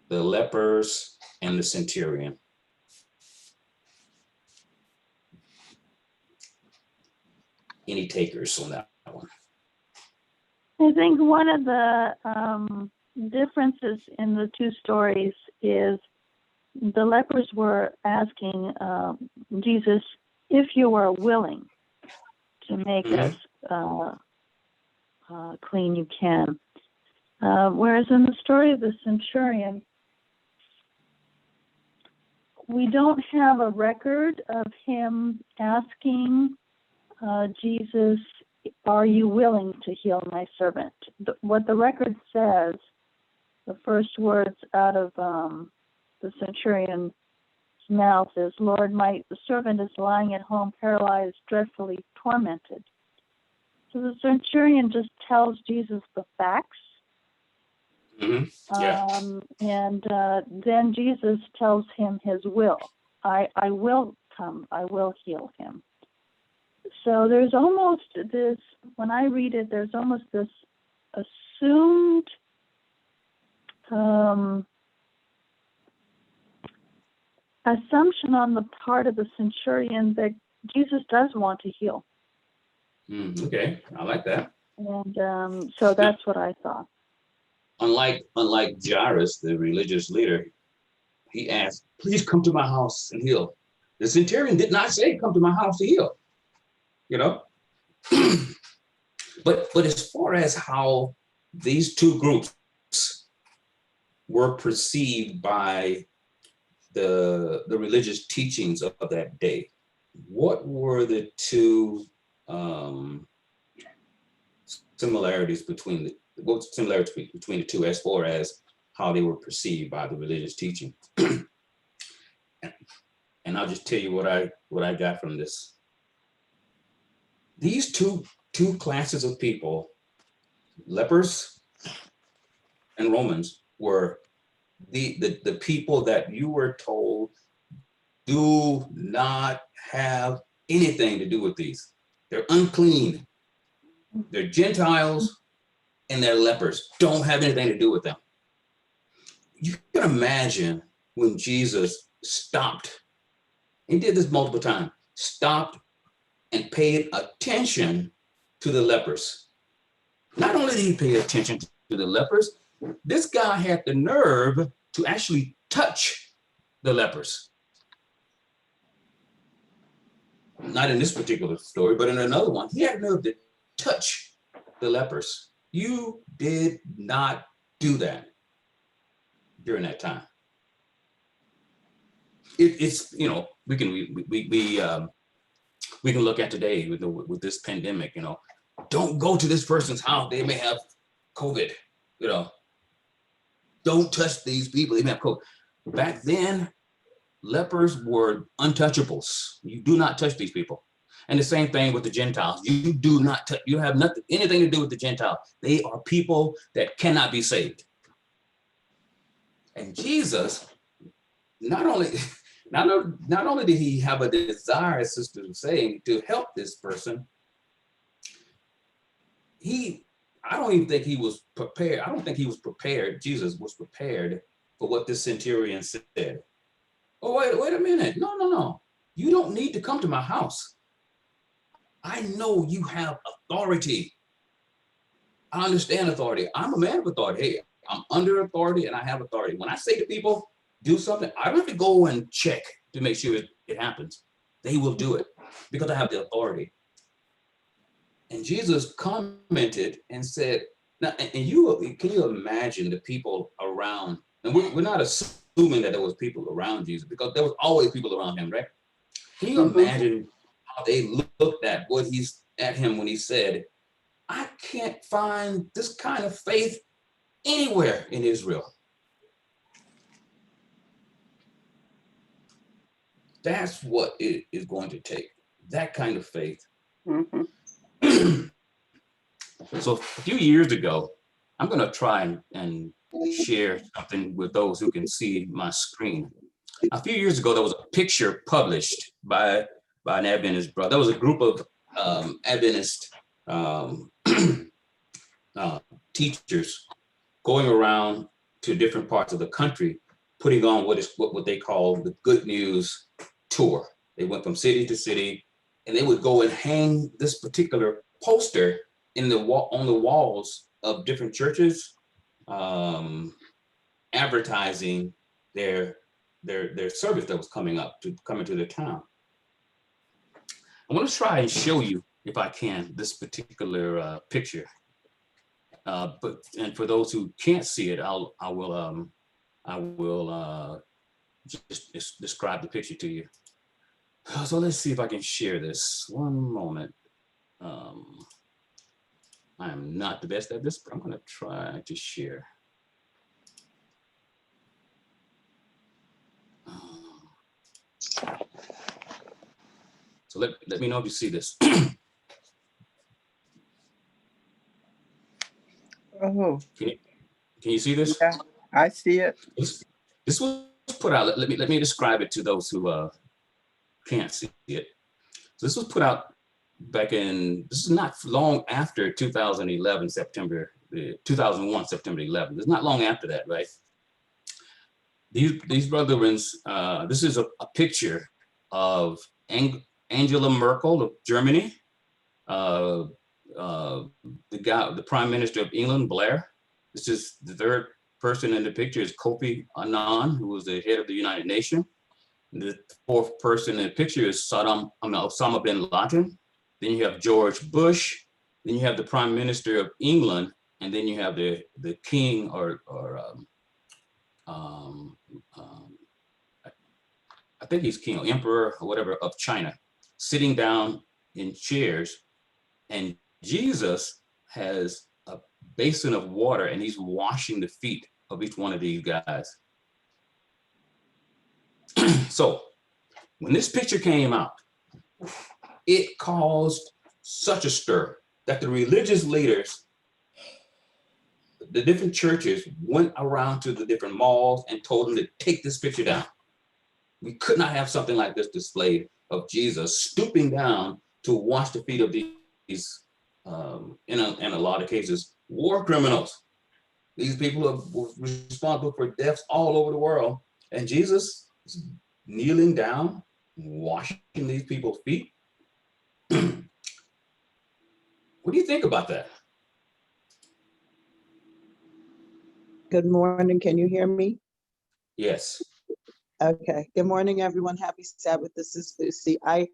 The lepers and the centurion. Any takers on that one? I think one of the differences in the two stories is the lepers were asking Jesus, if you were willing to make us clean, you can. Whereas in the story of the centurion, we don't have a record of him asking Jesus, are you willing to heal my servant? What the record says, the first words out of the centurion's mouth is, Lord, my servant is lying at home, paralyzed, dreadfully tormented. So the centurion just tells Jesus the facts. Yeah. And then Jesus tells him his will. I will come, I will heal him. So there's almost this, when I read it, there's almost this assumed assumption on the part of the centurion that Jesus does want to heal. Okay, I like that. And so that's what I thought. Unlike Jairus, the religious leader, he asked, please come to my house and heal. The centurion did not say, come to my house to heal. You know, but as far as how these two groups were perceived by the religious teachings of that day, what were the two similarities between the two as far as how they were perceived by the religious teaching? And I'll just tell you what I got from this. These two classes of people, lepers and Romans, were the people that you were told do not have anything to do with these. They're unclean. They're Gentiles and they're lepers. Don't have anything to do with them. You can imagine when Jesus stopped, he did this multiple times, stopped and paid attention to the lepers. Not only did he pay attention to the lepers, this guy had the nerve to actually touch the lepers. Not in this particular story, but in another one, he had nerve to touch the lepers. You did not do that during that time. It's, you know, we can look at today with this pandemic, you know, don't go to this person's house. They may have COVID, you know, don't touch these people. They may have COVID. Back then, lepers were untouchables. You do not touch these people. And the same thing with the Gentiles. You do not touch, you have anything to do with the Gentiles. They are people that cannot be saved. And Jesus, not only did he have a desire, as Sister was saying, to help this person, I don't even think he was prepared. I don't think he was prepared. Jesus was prepared for what this centurion said. Oh, wait a minute. No. You don't need to come to my house. I know you have authority. I understand authority. I'm a man of authority. Hey, I'm under authority and I have authority. When I say to people, do something, I don't have to go and check to make sure it happens. They will do it because I have the authority. And Jesus commented and said, now, and can you imagine the people around? And we're not assuming that there was people around Jesus because there was always people around him, right? Can you imagine how they looked at him when he said, I can't find this kind of faith anywhere in Israel. That's what it is going to take, that kind of faith. So a few years ago, I'm going to try and share something with those who can see my screen. A few years ago, there was a picture published by an Adventist brother. There was a group of Adventist teachers going around to different parts of the country, putting on what they call the Good News Tour. They went from city to city, and they would go and hang this particular poster on the walls of different churches, advertising their service that was coming to their town. I want to try and show you, if I can, this particular picture. And for those who can't see it, I will just describe the picture to you. So let's see if I can share this. One moment. I am not the best at this, but I'm going to try to share. So let me know if you see this. Oh, Can you see this? yeah, I see it. This was put out. Let me describe it to those who can't see it. So this was put out back in. This is not long after 2011 September 2001 September 11. It's not long after that, right? These brethren. This is a picture of Angela Merkel of Germany. The Prime Minister of England, Blair. This is the third person in the picture is Kofi Annan, who was the head of the United Nations. The fourth person in the picture is Osama bin Laden. Then you have George Bush. Then you have the Prime Minister of England, and then you have the king I think he's king or emperor or whatever of China, sitting down in chairs, and Jesus has a basin of water and he's washing the feet of each one of these guys. So when this picture came out, it caused such a stir that the religious leaders, the different churches, went around to the different malls and told them to take this picture down. We could not have something like this displayed of Jesus stooping down to wash the feet of these, in a lot of cases, war criminals. These people are responsible for deaths all over the world. And Jesus is kneeling down, washing these people's feet. What do you think about that? Good morning. Can you hear me? Yes. Okay. Good morning, everyone. Happy Sabbath. This is Lucy. I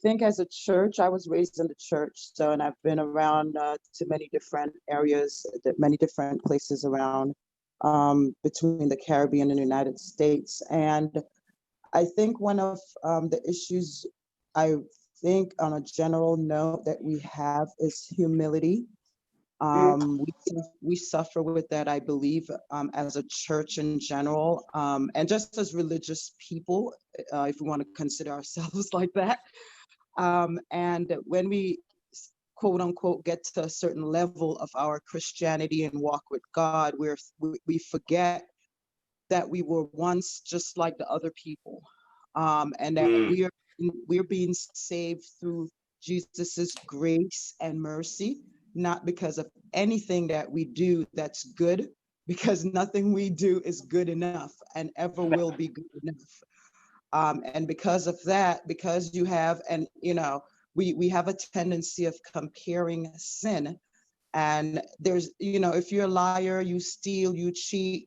think as a church, I was raised in the church, and I've been around to many different areas, many different places around between the Caribbean and the United States. And I think one of the issues I think on a general note that we have is humility. We suffer with that, I believe, as a church in general, and just as religious people, if we want to consider ourselves like that. And when we, quote unquote, get to a certain level of our Christianity and walk with God, we forget that we were once just like the other people, and that we're being saved through Jesus's grace and mercy, not because of anything that we do that's good, because nothing we do is good enough and ever will be good enough. And because of that, because you have, and we have a tendency of comparing sin And there's, if you're a liar, you steal, you cheat,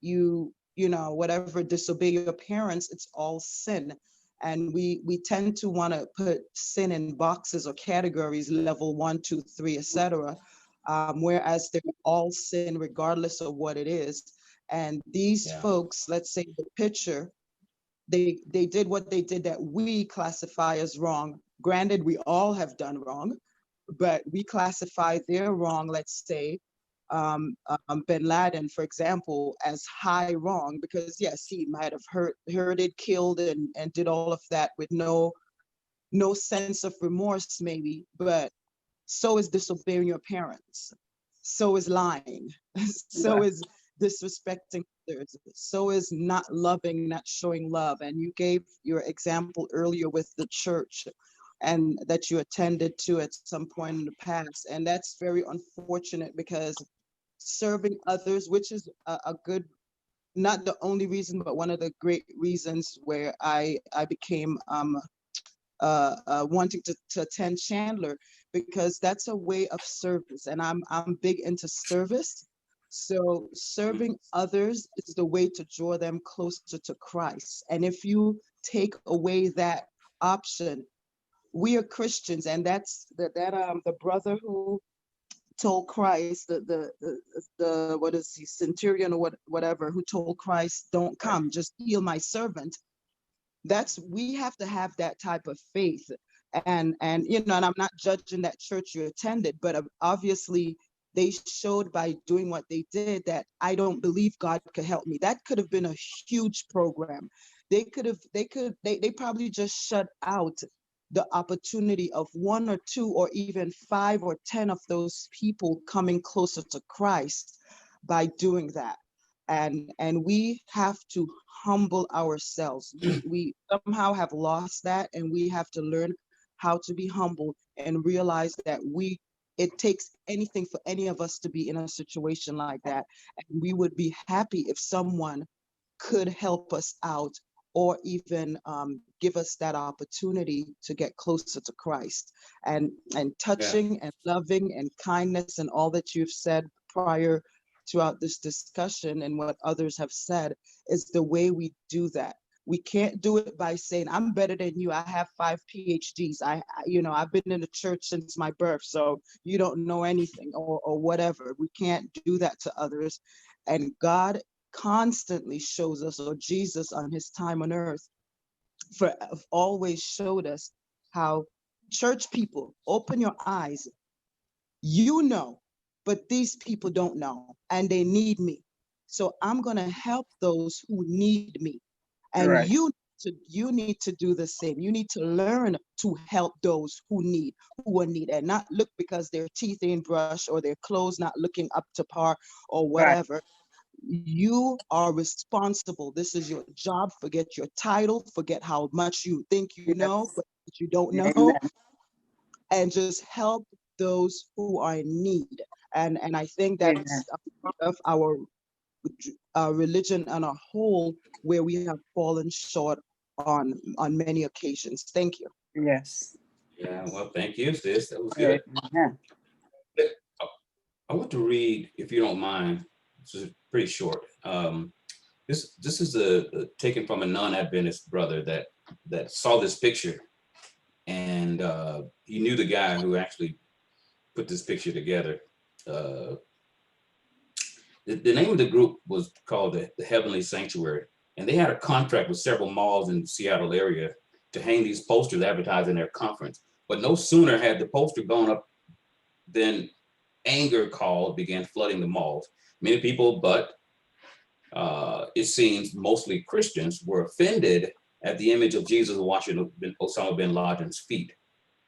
whatever, disobey your parents, it's all sin. And we tend to want to put sin in boxes or categories, level 1, 2, 3, etc. Whereas they're all sin regardless of what it is. And these folks, let's say the picture, they did what they did that we classify as wrong. Granted, we all have done wrong, but we classify their wrong, let's say, bin Laden, for example, as high wrong, because yes, he might have hurted, killed, and did all of that with no sense of remorse, maybe. But so is disobeying your parents. So is lying. So is disrespecting others. So is not loving, not showing love. And you gave your example earlier with the church and that you attended to at some point in the past. And that's very unfortunate, because serving others, which is a good, not the only reason, but one of the great reasons where I became wanting to attend Chandler, because that's a way of service, and I'm big into service. So serving others is the way to draw them closer to Christ. And if you take away that option, we are Christians, and that's the brother who told Christ, the what is he, centurion or whatever, who told Christ, "Don't come, just heal my servant." We have to have that type of faith. And and I'm not judging that church you attended, but obviously they showed by doing what they did that I don't believe God could help me. That could have been a huge program. They probably just shut out the opportunity of 1 or 2 or even 5 or 10 of those people coming closer to Christ by doing that. And we have to humble ourselves. We somehow have lost that, and we have to learn how to be humble and realize that it takes anything for any of us to be in a situation like that. And we would be happy if someone could help us out, or even give us that opportunity to get closer to Christ. And touching and loving and kindness and all that you've said prior throughout this discussion and what others have said is the way we do that. We can't do it by saying, "I'm better than you. I have 5 PhDs. I've been in the church since my birth, so you don't know anything," or whatever. We can't do that to others. And God constantly shows us, or Jesus on his time on earth always showed us how church people, open your eyes. But these people don't know, and they need me. So I'm going to help those who need me. And Right. you need to do the same. You need to learn to help those who are need, and not look because their teeth ain't brushed or their clothes not looking up to par or whatever. Right. You are responsible. This is your job. Forget your title. Forget how much you think you know, but you don't know. Amen. And just help those who are in need. And I think that's part of our religion on a whole, where we have fallen short on many occasions. Thank you. Yes. Yeah, well, thank you, sis. That was good. I want to read, if you don't mind. This is pretty short. This is taken from a non-Adventist brother that saw this picture, and he knew the guy who actually put this picture together. The name of the group was called the Heavenly Sanctuary, and they had a contract with several malls in the Seattle area to hang these posters advertising their conference. But no sooner had the poster gone up than anger calls began flooding the malls. Many people, but it seems mostly Christians, were offended at the image of Jesus washing Osama bin Laden's feet.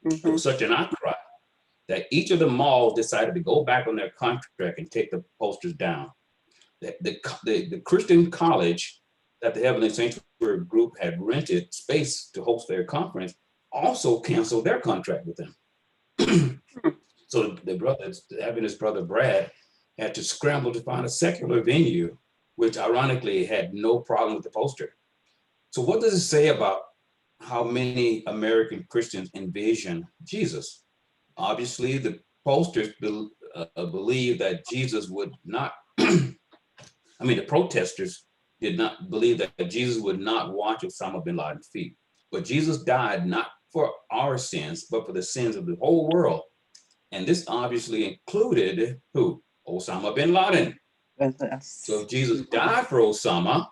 Mm-hmm. It was such an outcry that each of the malls decided to go back on their contract and take the posters down. The Christian college that the Heavenly Sanctuary group had rented space to host their conference also canceled their contract with them. So the Adventist brother Brad had to scramble to find a secular venue, which ironically had no problem with the poster. So what does it say about how many American Christians envision Jesus? Obviously, the posters believed that Jesus would not, I mean, the protesters did not believe that Jesus would not wash Osama bin Laden's feet. But Jesus died not for our sins, but for the sins of the whole world. And this obviously included who? Osama bin Laden. So if Jesus died for Osama,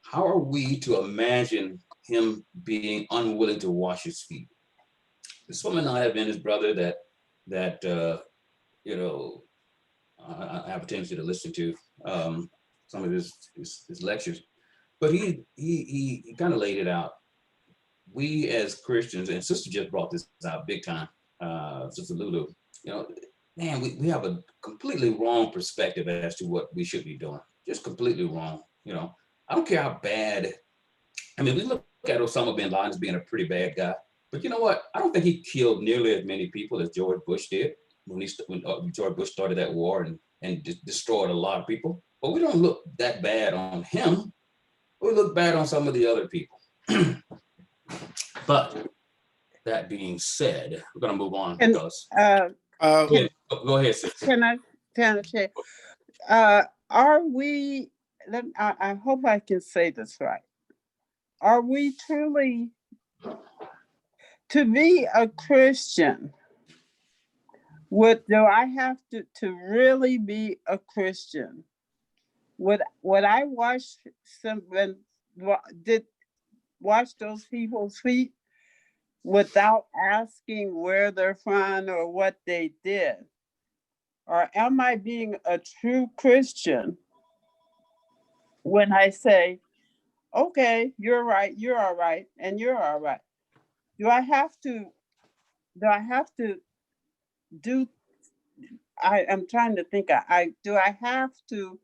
how are we to imagine him being unwilling to wash his feet? This woman I have been his brother that you know, I have a tendency to listen to some of his lectures, but he kind of laid it out. We as Christians, and Sister just brought this out big time, Sister Lulu, you know, man, we have a completely wrong perspective as to what we should be doing. Just completely wrong. You know, I don't care how bad. I mean, we look at Osama bin Laden as being a pretty bad guy, but you know what? I don't think he killed nearly as many people as George Bush did when George Bush started that war and destroyed a lot of people. But we don't look that bad on him. We look bad on some of the other people. But that being said, we're going to move on because. Go ahead, sis. Can I say, are we? I hope I can say this right. Are we truly to be a Christian? Do I have to really be a Christian? Would I wash those people's feet without asking where they're from or what they did? Or am I being a true Christian when I say, okay, you're right, you're all right, and you're all right? Do I have to do, I'm trying to think, do I have to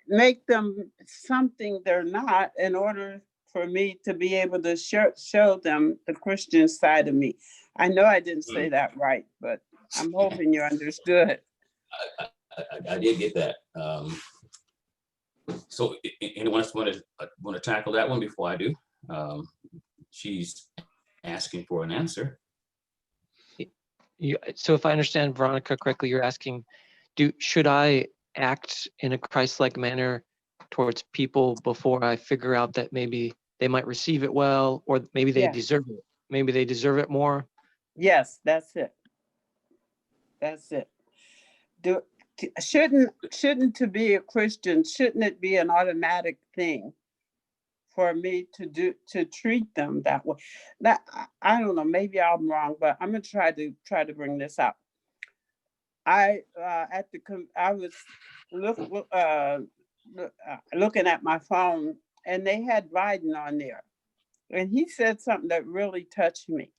make them something they're not in order for me to be able to show them the Christian side of me? I know I didn't say that right, but I'm hoping you understood. I did get that. So anyone else want to tackle that one before I do? She's asking for an answer. So if I understand Veronica correctly, you're asking, should I act in a Christ-like manner towards people before I figure out that maybe they might receive it well, or maybe they deserve it? Maybe they deserve it more? Yes, that's it. That's it. Shouldn't to be a Christian, shouldn't it be an automatic thing for me to treat them that way? That I don't know, maybe I'm wrong, but I'm gonna try to bring this up. I was looking at my phone, and they had Biden on there, and he said something that really touched me.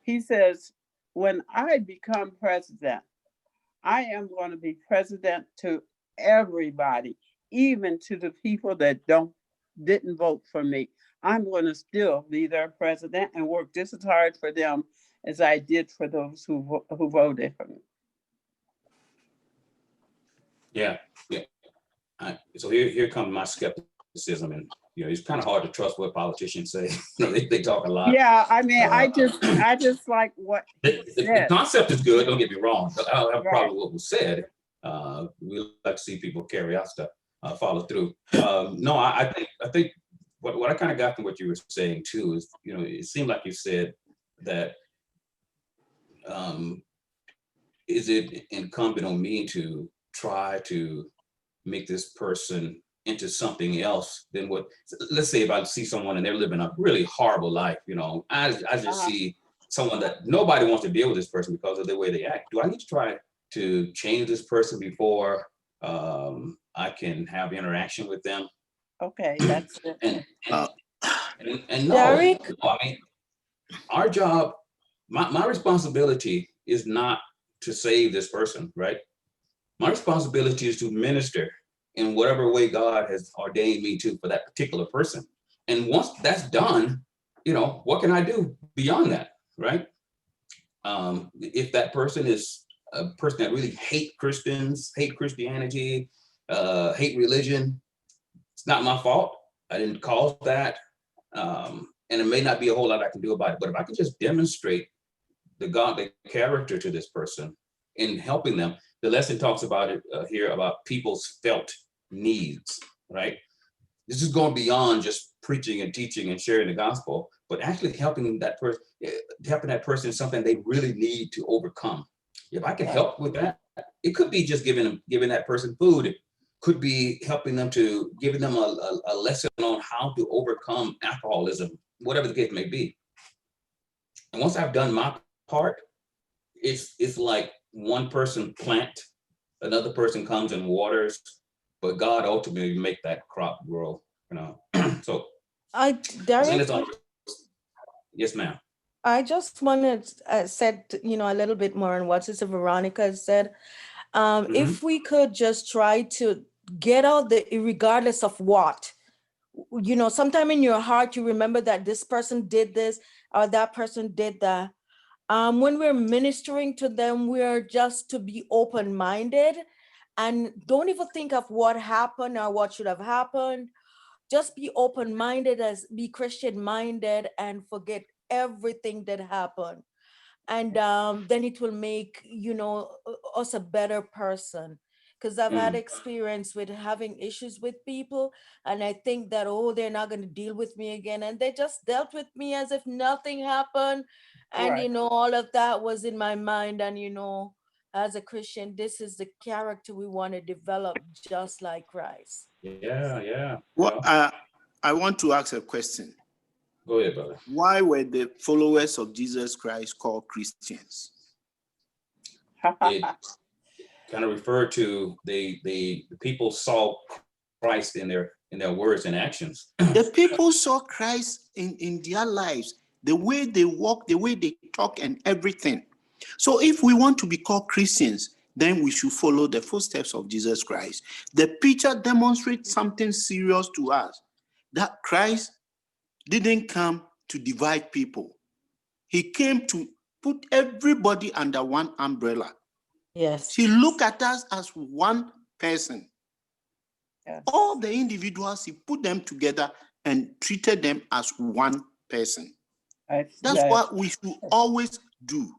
He says, when I become president, I am going to be president to everybody, even to the people that didn't vote for me. I'm going to still be their president and work just as hard for them as I did for those who voted for me. Yeah. So here comes my skepticism, and it's kind of hard to trust what politicians say. They talk a lot. Yeah, I mean, I just like what the concept is good. Don't get me wrong. I don't have a problem with what was said. We like to see people carry out stuff, follow through. No, I think what I kind of got from what you were saying too is, it seemed like you said that is it incumbent on me to try to make this person into something else than what, let's say if I see someone and they're living a really horrible life, I just see someone that nobody wants to deal with this person because of the way they act. Do I need to try to change this person before I can have interaction with them? Okay, that's it. And no, I mean, our job, my responsibility is not to save this person, right? My responsibility is to minister in whatever way God has ordained me to for that particular person. And once that's done, what can I do beyond that, right? If that person is a person that really hate Christians, hate Christianity, hate religion, it's not my fault. I didn't cause that. And it may not be a whole lot I can do about it, but if I can just demonstrate the character to this person in helping them. The lesson talks about it here about people's felt needs, right? This is going beyond just preaching and teaching and sharing the gospel, but actually helping that person something they really need to overcome. If I can help with that, it could be just giving that person food. It could be helping them giving them a lesson on how to overcome alcoholism, whatever the case may be. And once I've done my part, it's like one person plant, another person comes and waters, but God ultimately make that crop grow, So Derek, yes, ma'am. I just want to said, a little bit more on what Sister Veronica said. If we could just try to get out regardless of what, sometime in your heart, you remember that this person did this or that person did that. When we're ministering to them, we're just to be open-minded and don't even think of what happened or what should have happened. Just be open-minded, be Christian-minded, and forget everything that happened. And then it will make, us a better person. Because I've had experience with having issues with people, and I think that, they're not going to deal with me again. And they just dealt with me as if nothing happened. And, Right. all of that was in my mind. And, as a Christian, this is the character we want to develop just like Christ. Yeah. Well, I want to ask a question. Go ahead, brother. Why were the followers of Jesus Christ called Christians? It kind of referred to the people saw Christ in their words and actions. The people saw Christ in their lives, the way they walk, the way they talk, and everything. So if we want to be called Christians, then we should follow the footsteps of Jesus Christ. The picture demonstrates something serious to us, that Christ didn't come to divide people. He came to put everybody under one umbrella. Yes. He looked at us as one person. Yes. All the individuals, he put them together and treated them as one person. That's what we should always do.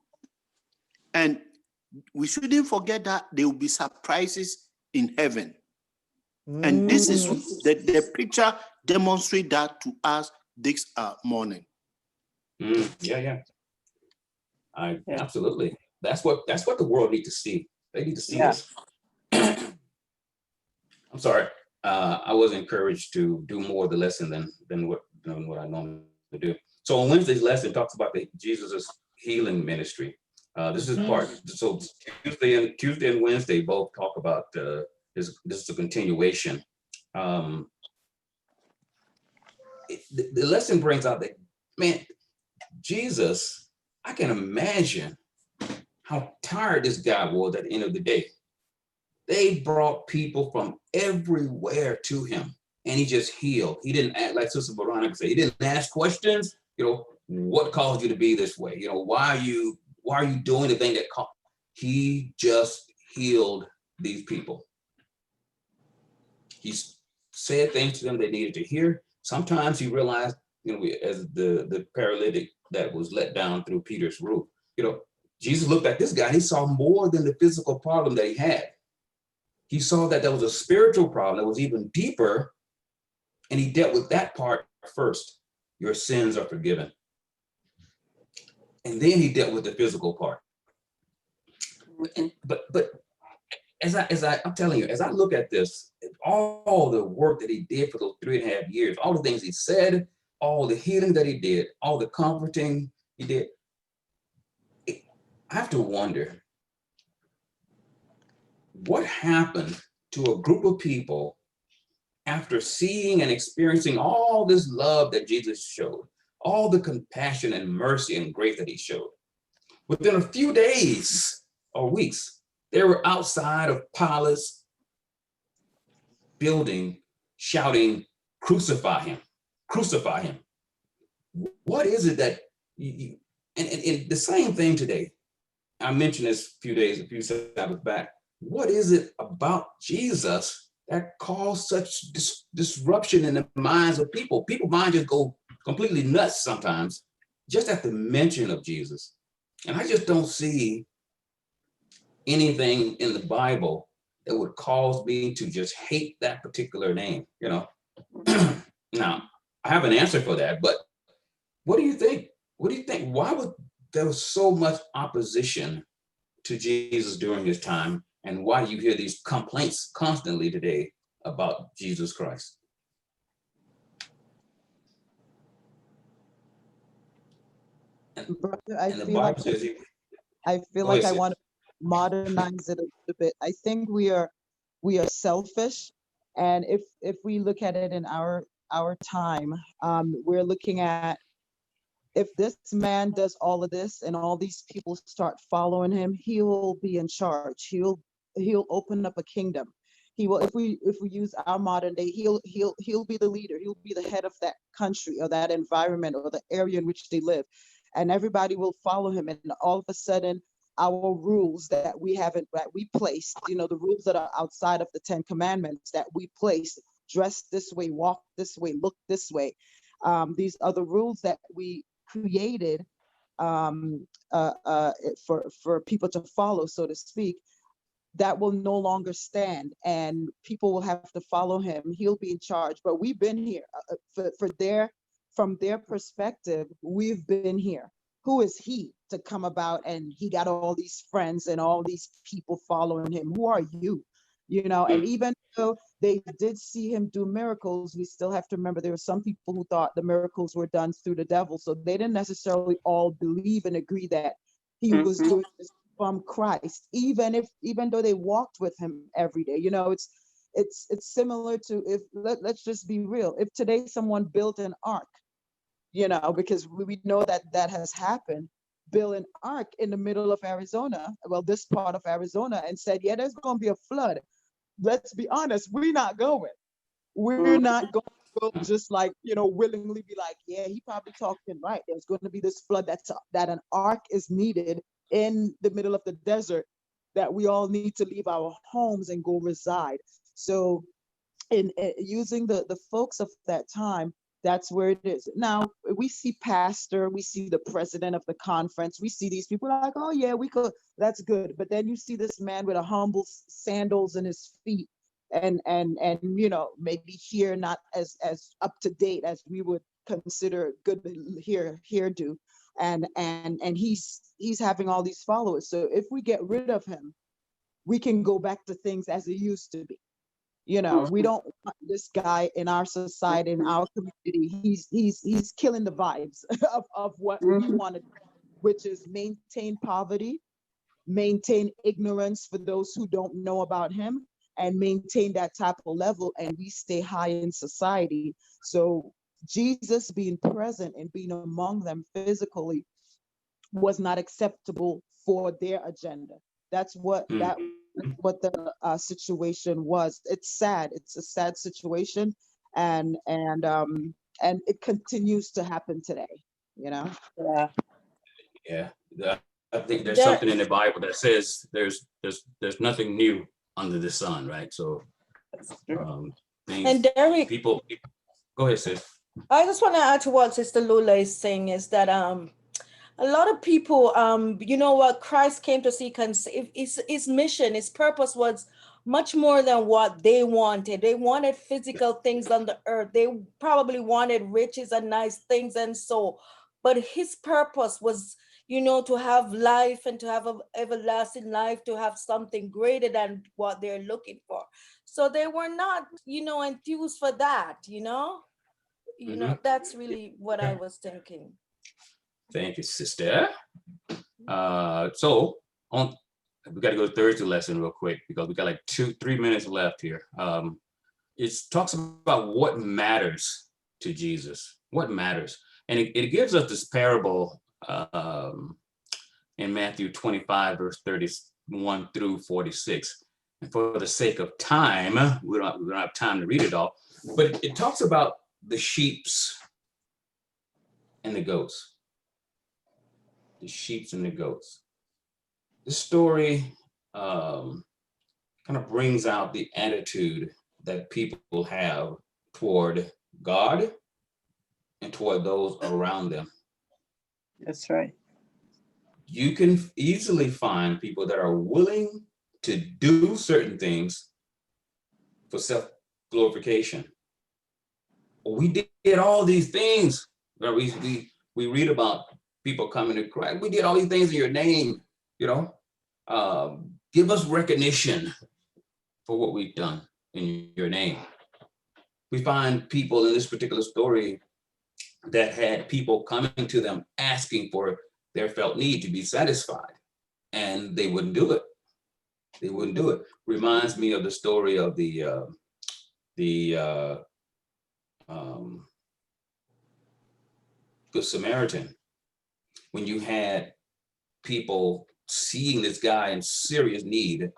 And we shouldn't forget that there will be surprises in heaven. And this is the picture demonstrates that to us this morning. Yeah. Absolutely. That's what the world needs to see. They need to see us. I'm sorry. I was encouraged to do more of the lesson than what I normally do. So on Wednesday's lesson talks about Jesus' healing ministry. This is part. So Tuesday and Wednesday both talk about this is a continuation. The lesson brings out that, man, Jesus, I can imagine how tired this guy was at the end of the day. They brought people from everywhere to him, and he just healed. He didn't act like Sister Veronica said. He didn't ask questions. What caused you to be this way? Why are you doing the thing that caused? He just healed these people. He said things to them they needed to hear. Sometimes he realized, as the paralytic that was let down through Peter's roof, Jesus looked at this guy and he saw more than the physical problem that he had. He saw that there was a spiritual problem that was even deeper, and he dealt with that part first. Your sins are forgiven. And then he dealt with the physical part. But I'm telling you, as I look at this, all the work that he did for those 3.5 years, all the things he said, all the healing that he did, all the comforting he did, I have to wonder, what happened to a group of people after seeing and experiencing all this love that Jesus showed, all the compassion and mercy and grace that he showed? Within a few days or weeks, they were outside of Pilate's building shouting, "Crucify him, crucify him." What is it that and the same thing today? I mentioned this a few Sabbaths back. What is it about Jesus that caused such disruption in the minds of people? People's minds just go completely nuts sometimes just at the mention of Jesus. And I just don't see anything in the Bible that would cause me to just hate that particular name, you know. Now, I have an answer for that, but what do you think? What do you think? Why would there was so much opposition to Jesus during his time? And why do you hear these complaints constantly today about Jesus Christ? Brother, I And the feel like Bible says, go ahead, I sis. want to modernize it a little bit. I think we are selfish, and if we look at it in our time, we're looking at, if this man does all of this and all these people start following him, he will be in charge. He'll open up a kingdom. He will, if we use our modern day, he'll be the leader. He'll be the head of that country or that environment or the area in which they live, and everybody will follow him. And all of a sudden, our rules that we placed, the rules that are outside of the Ten Commandments that we placed, dress this way, walk this way, look this way. These are the rules that we created for people to follow, so to speak, that will no longer stand, and people will have to follow him. He'll be in charge. But we've been here from their perspective. We've been here. Who is he to come about and he got all these friends and all these people following him? Who are you? And even though they did see him do miracles, we still have to remember there were some people who thought the miracles were done through the devil. So they didn't necessarily all believe and agree that he was doing this from Christ, even though they walked with him every day. It's similar to, if let's just be real, if today someone built an ark, because we know that has happened, built an ark in the middle of Arizona, well, this part of Arizona, and said, yeah, there's going to be a flood. Let's be honest, we're not going. We're not going to go just like, willingly be like, yeah, he probably talking right. There's going to be this flood that an ark is needed in the middle of the desert, that we all need to leave our homes and go reside. So in using the folks of that time, that's where it is. Now we see pastor, we see the president of the conference, we see these people like, oh yeah, we could, that's good. But then you see this man with a humble sandals in his feet, and maybe here not as up to date as we would consider good hairdo, and he's having all these followers. So if we get rid of him, we can go back to things as it used to be. We don't want this guy in our society, in our community. He's killing the vibes of what we want to do, which is maintain poverty, maintain ignorance for those who don't know about him, and maintain that type of level, and we stay high in society. So Jesus being present and being among them physically was not acceptable for their agenda. That's what the situation was. It's sad. It's a sad situation, and it continues to happen today. Yeah. Yeah, I think there's There, something in the Bible that says there's nothing new under the sun, right? So and things, Derek, people, go ahead, sis. I just want to add to what Sister Lula is saying, is that a lot of people, what Christ came to seek and save, his mission, his purpose was much more than what they wanted. They wanted physical things on the earth. They probably wanted riches and nice things, and so, but his purpose was, to have life and to have an everlasting life, to have something greater than what they're looking for. So they were not, enthused for that, that's really what I was thinking. Thank you, sister. So we got to go to Thursday lesson real quick because we got like 2-3 minutes left here. It talks about what matters to Jesus, what matters. And it gives us this parable in Matthew 25, verse 31 through 46. And for the sake of time, we don't have time to read it all, but it talks about the sheeps and the goats. The sheeps and the goats. This story kind of brings out the attitude that people have toward God and toward those around them. That's right. you can easily find people that are willing to do certain things for self-glorification. We did all these things. We read about people coming to Christ. We did all these things in your name, you know. Give us recognition for what we've done in your name. We find people in this particular story that had people coming to them asking for their felt need to be satisfied, and they wouldn't do it. They wouldn't do it. Reminds me of the story of the Good Samaritan, when you had people seeing this guy in serious need,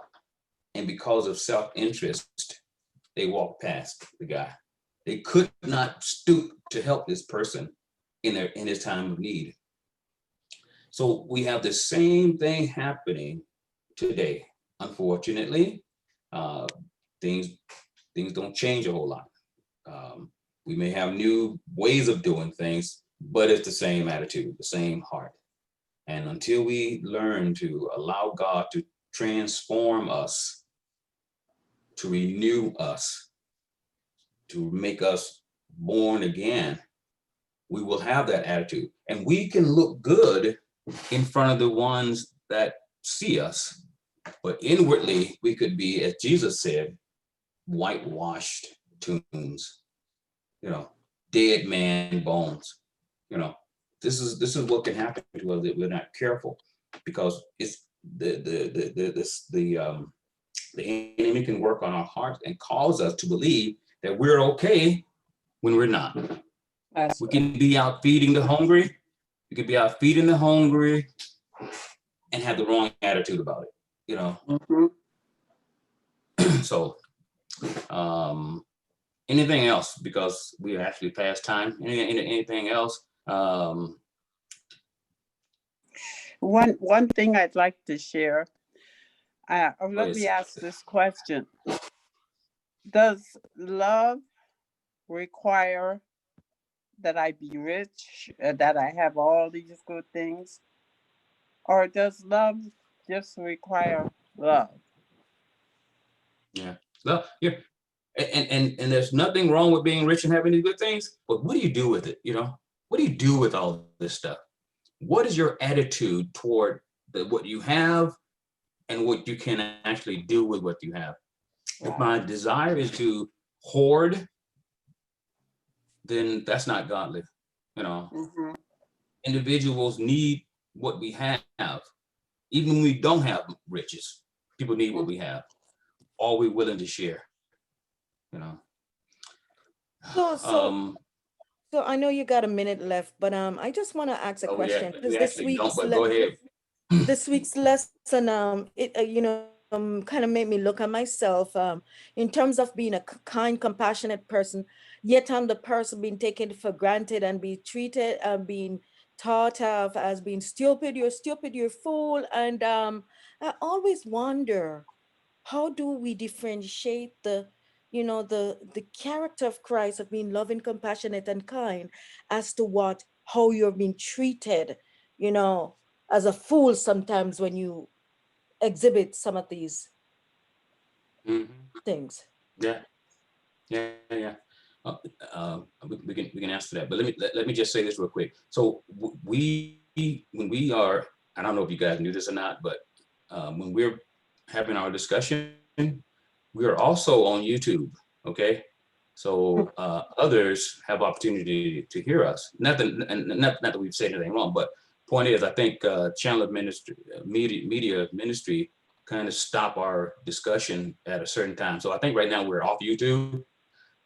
and because of self-interest, they walked past the guy. They could not stoop to help this person in his time of need. So we have the same thing happening today. Unfortunately, things don't change a whole lot. We may have new ways of doing things, but it's the same attitude, the same heart. And until we learn to allow God to transform us, to renew us, to make us born again, we will have that attitude. And we can look good in front of the ones that see us, but inwardly we could be, as Jesus said, whitewashed tombs, dead man bones. This is what can happen to us if we're not careful, because it's the enemy can work on our hearts and cause us to believe that we're okay when we're not. We can be out feeding the hungry. We could be out feeding the hungry and have the wrong attitude about it, Mm-hmm. So, anything else? Because we are actually past time. Anything else? One thing I'd like to share. Let me ask this question: does love require that I be rich, that I have all these good things, or does love just require love? Yeah. Well, yeah. And there's nothing wrong with being rich and having these good things, but what do you do with it? What do you do with all this stuff? What is your attitude toward what you have and what you can actually do with what you have? If my desire is to hoard, then that's not godly. Mm-hmm. Individuals need what we have. Even when we don't have riches, people need what we have. Are we willing to share? So I know you got a minute left, but I just want to ask a question, because we actually don't, but go ahead. this week's lesson, it kind of made me look at myself in terms of being a kind, compassionate person. Yet I'm the person being taken for granted and be treated and being thought of as being stupid. You're stupid. You're a fool. And I always wonder, how do we differentiate the character of Christ of being loving, compassionate, and kind as to how you're being treated, as a fool sometimes when you exhibit some of these things. Yeah. We can answer that, but let me just say this real quick. So when we are, I don't know if you guys knew this or not, but when we're having our discussion, we are also on YouTube. Okay, so others have opportunity to hear us. Not that we've said anything wrong, but point is, I think Chandler Media Ministry kind of stop our discussion at a certain time. So I think right now we're off YouTube,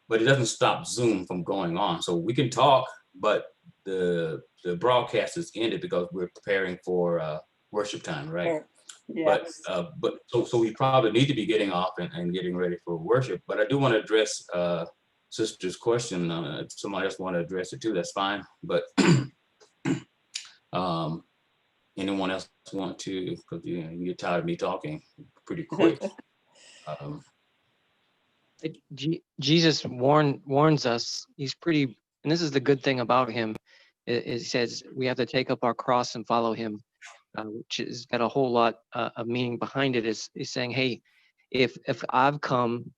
but it doesn't stop Zoom from going on. So we can talk, but the broadcast is ended because we're preparing for worship time, right? Yes. But so we probably need to be getting off and getting ready for worship. But I do want to address Sister's question. If somebody else want to address it too, that's fine. But anyone else want to? Because you get tired of me talking pretty quick. Jesus warns us. He's pretty, and this is the good thing about him. It says we have to take up our cross and follow him. which has got a whole lot of meaning behind it, is saying, hey, if I've come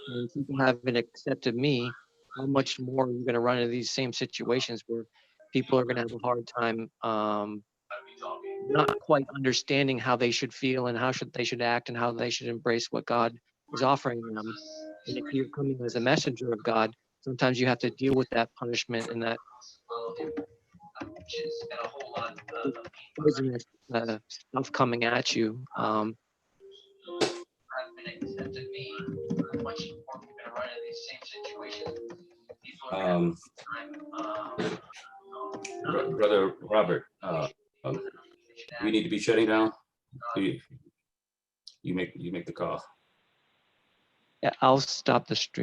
and people haven't accepted me, how much more are you going to run into these same situations where people are going to have a hard time not quite understanding how they should feel and how they should act and how they should embrace what God is offering them. And if you're coming as a messenger of God, sometimes you have to deal with that punishment and that poisonous stuff coming at you. Brother Robert, we need to be shutting down. You make the call. Yeah, I'll stop the stream.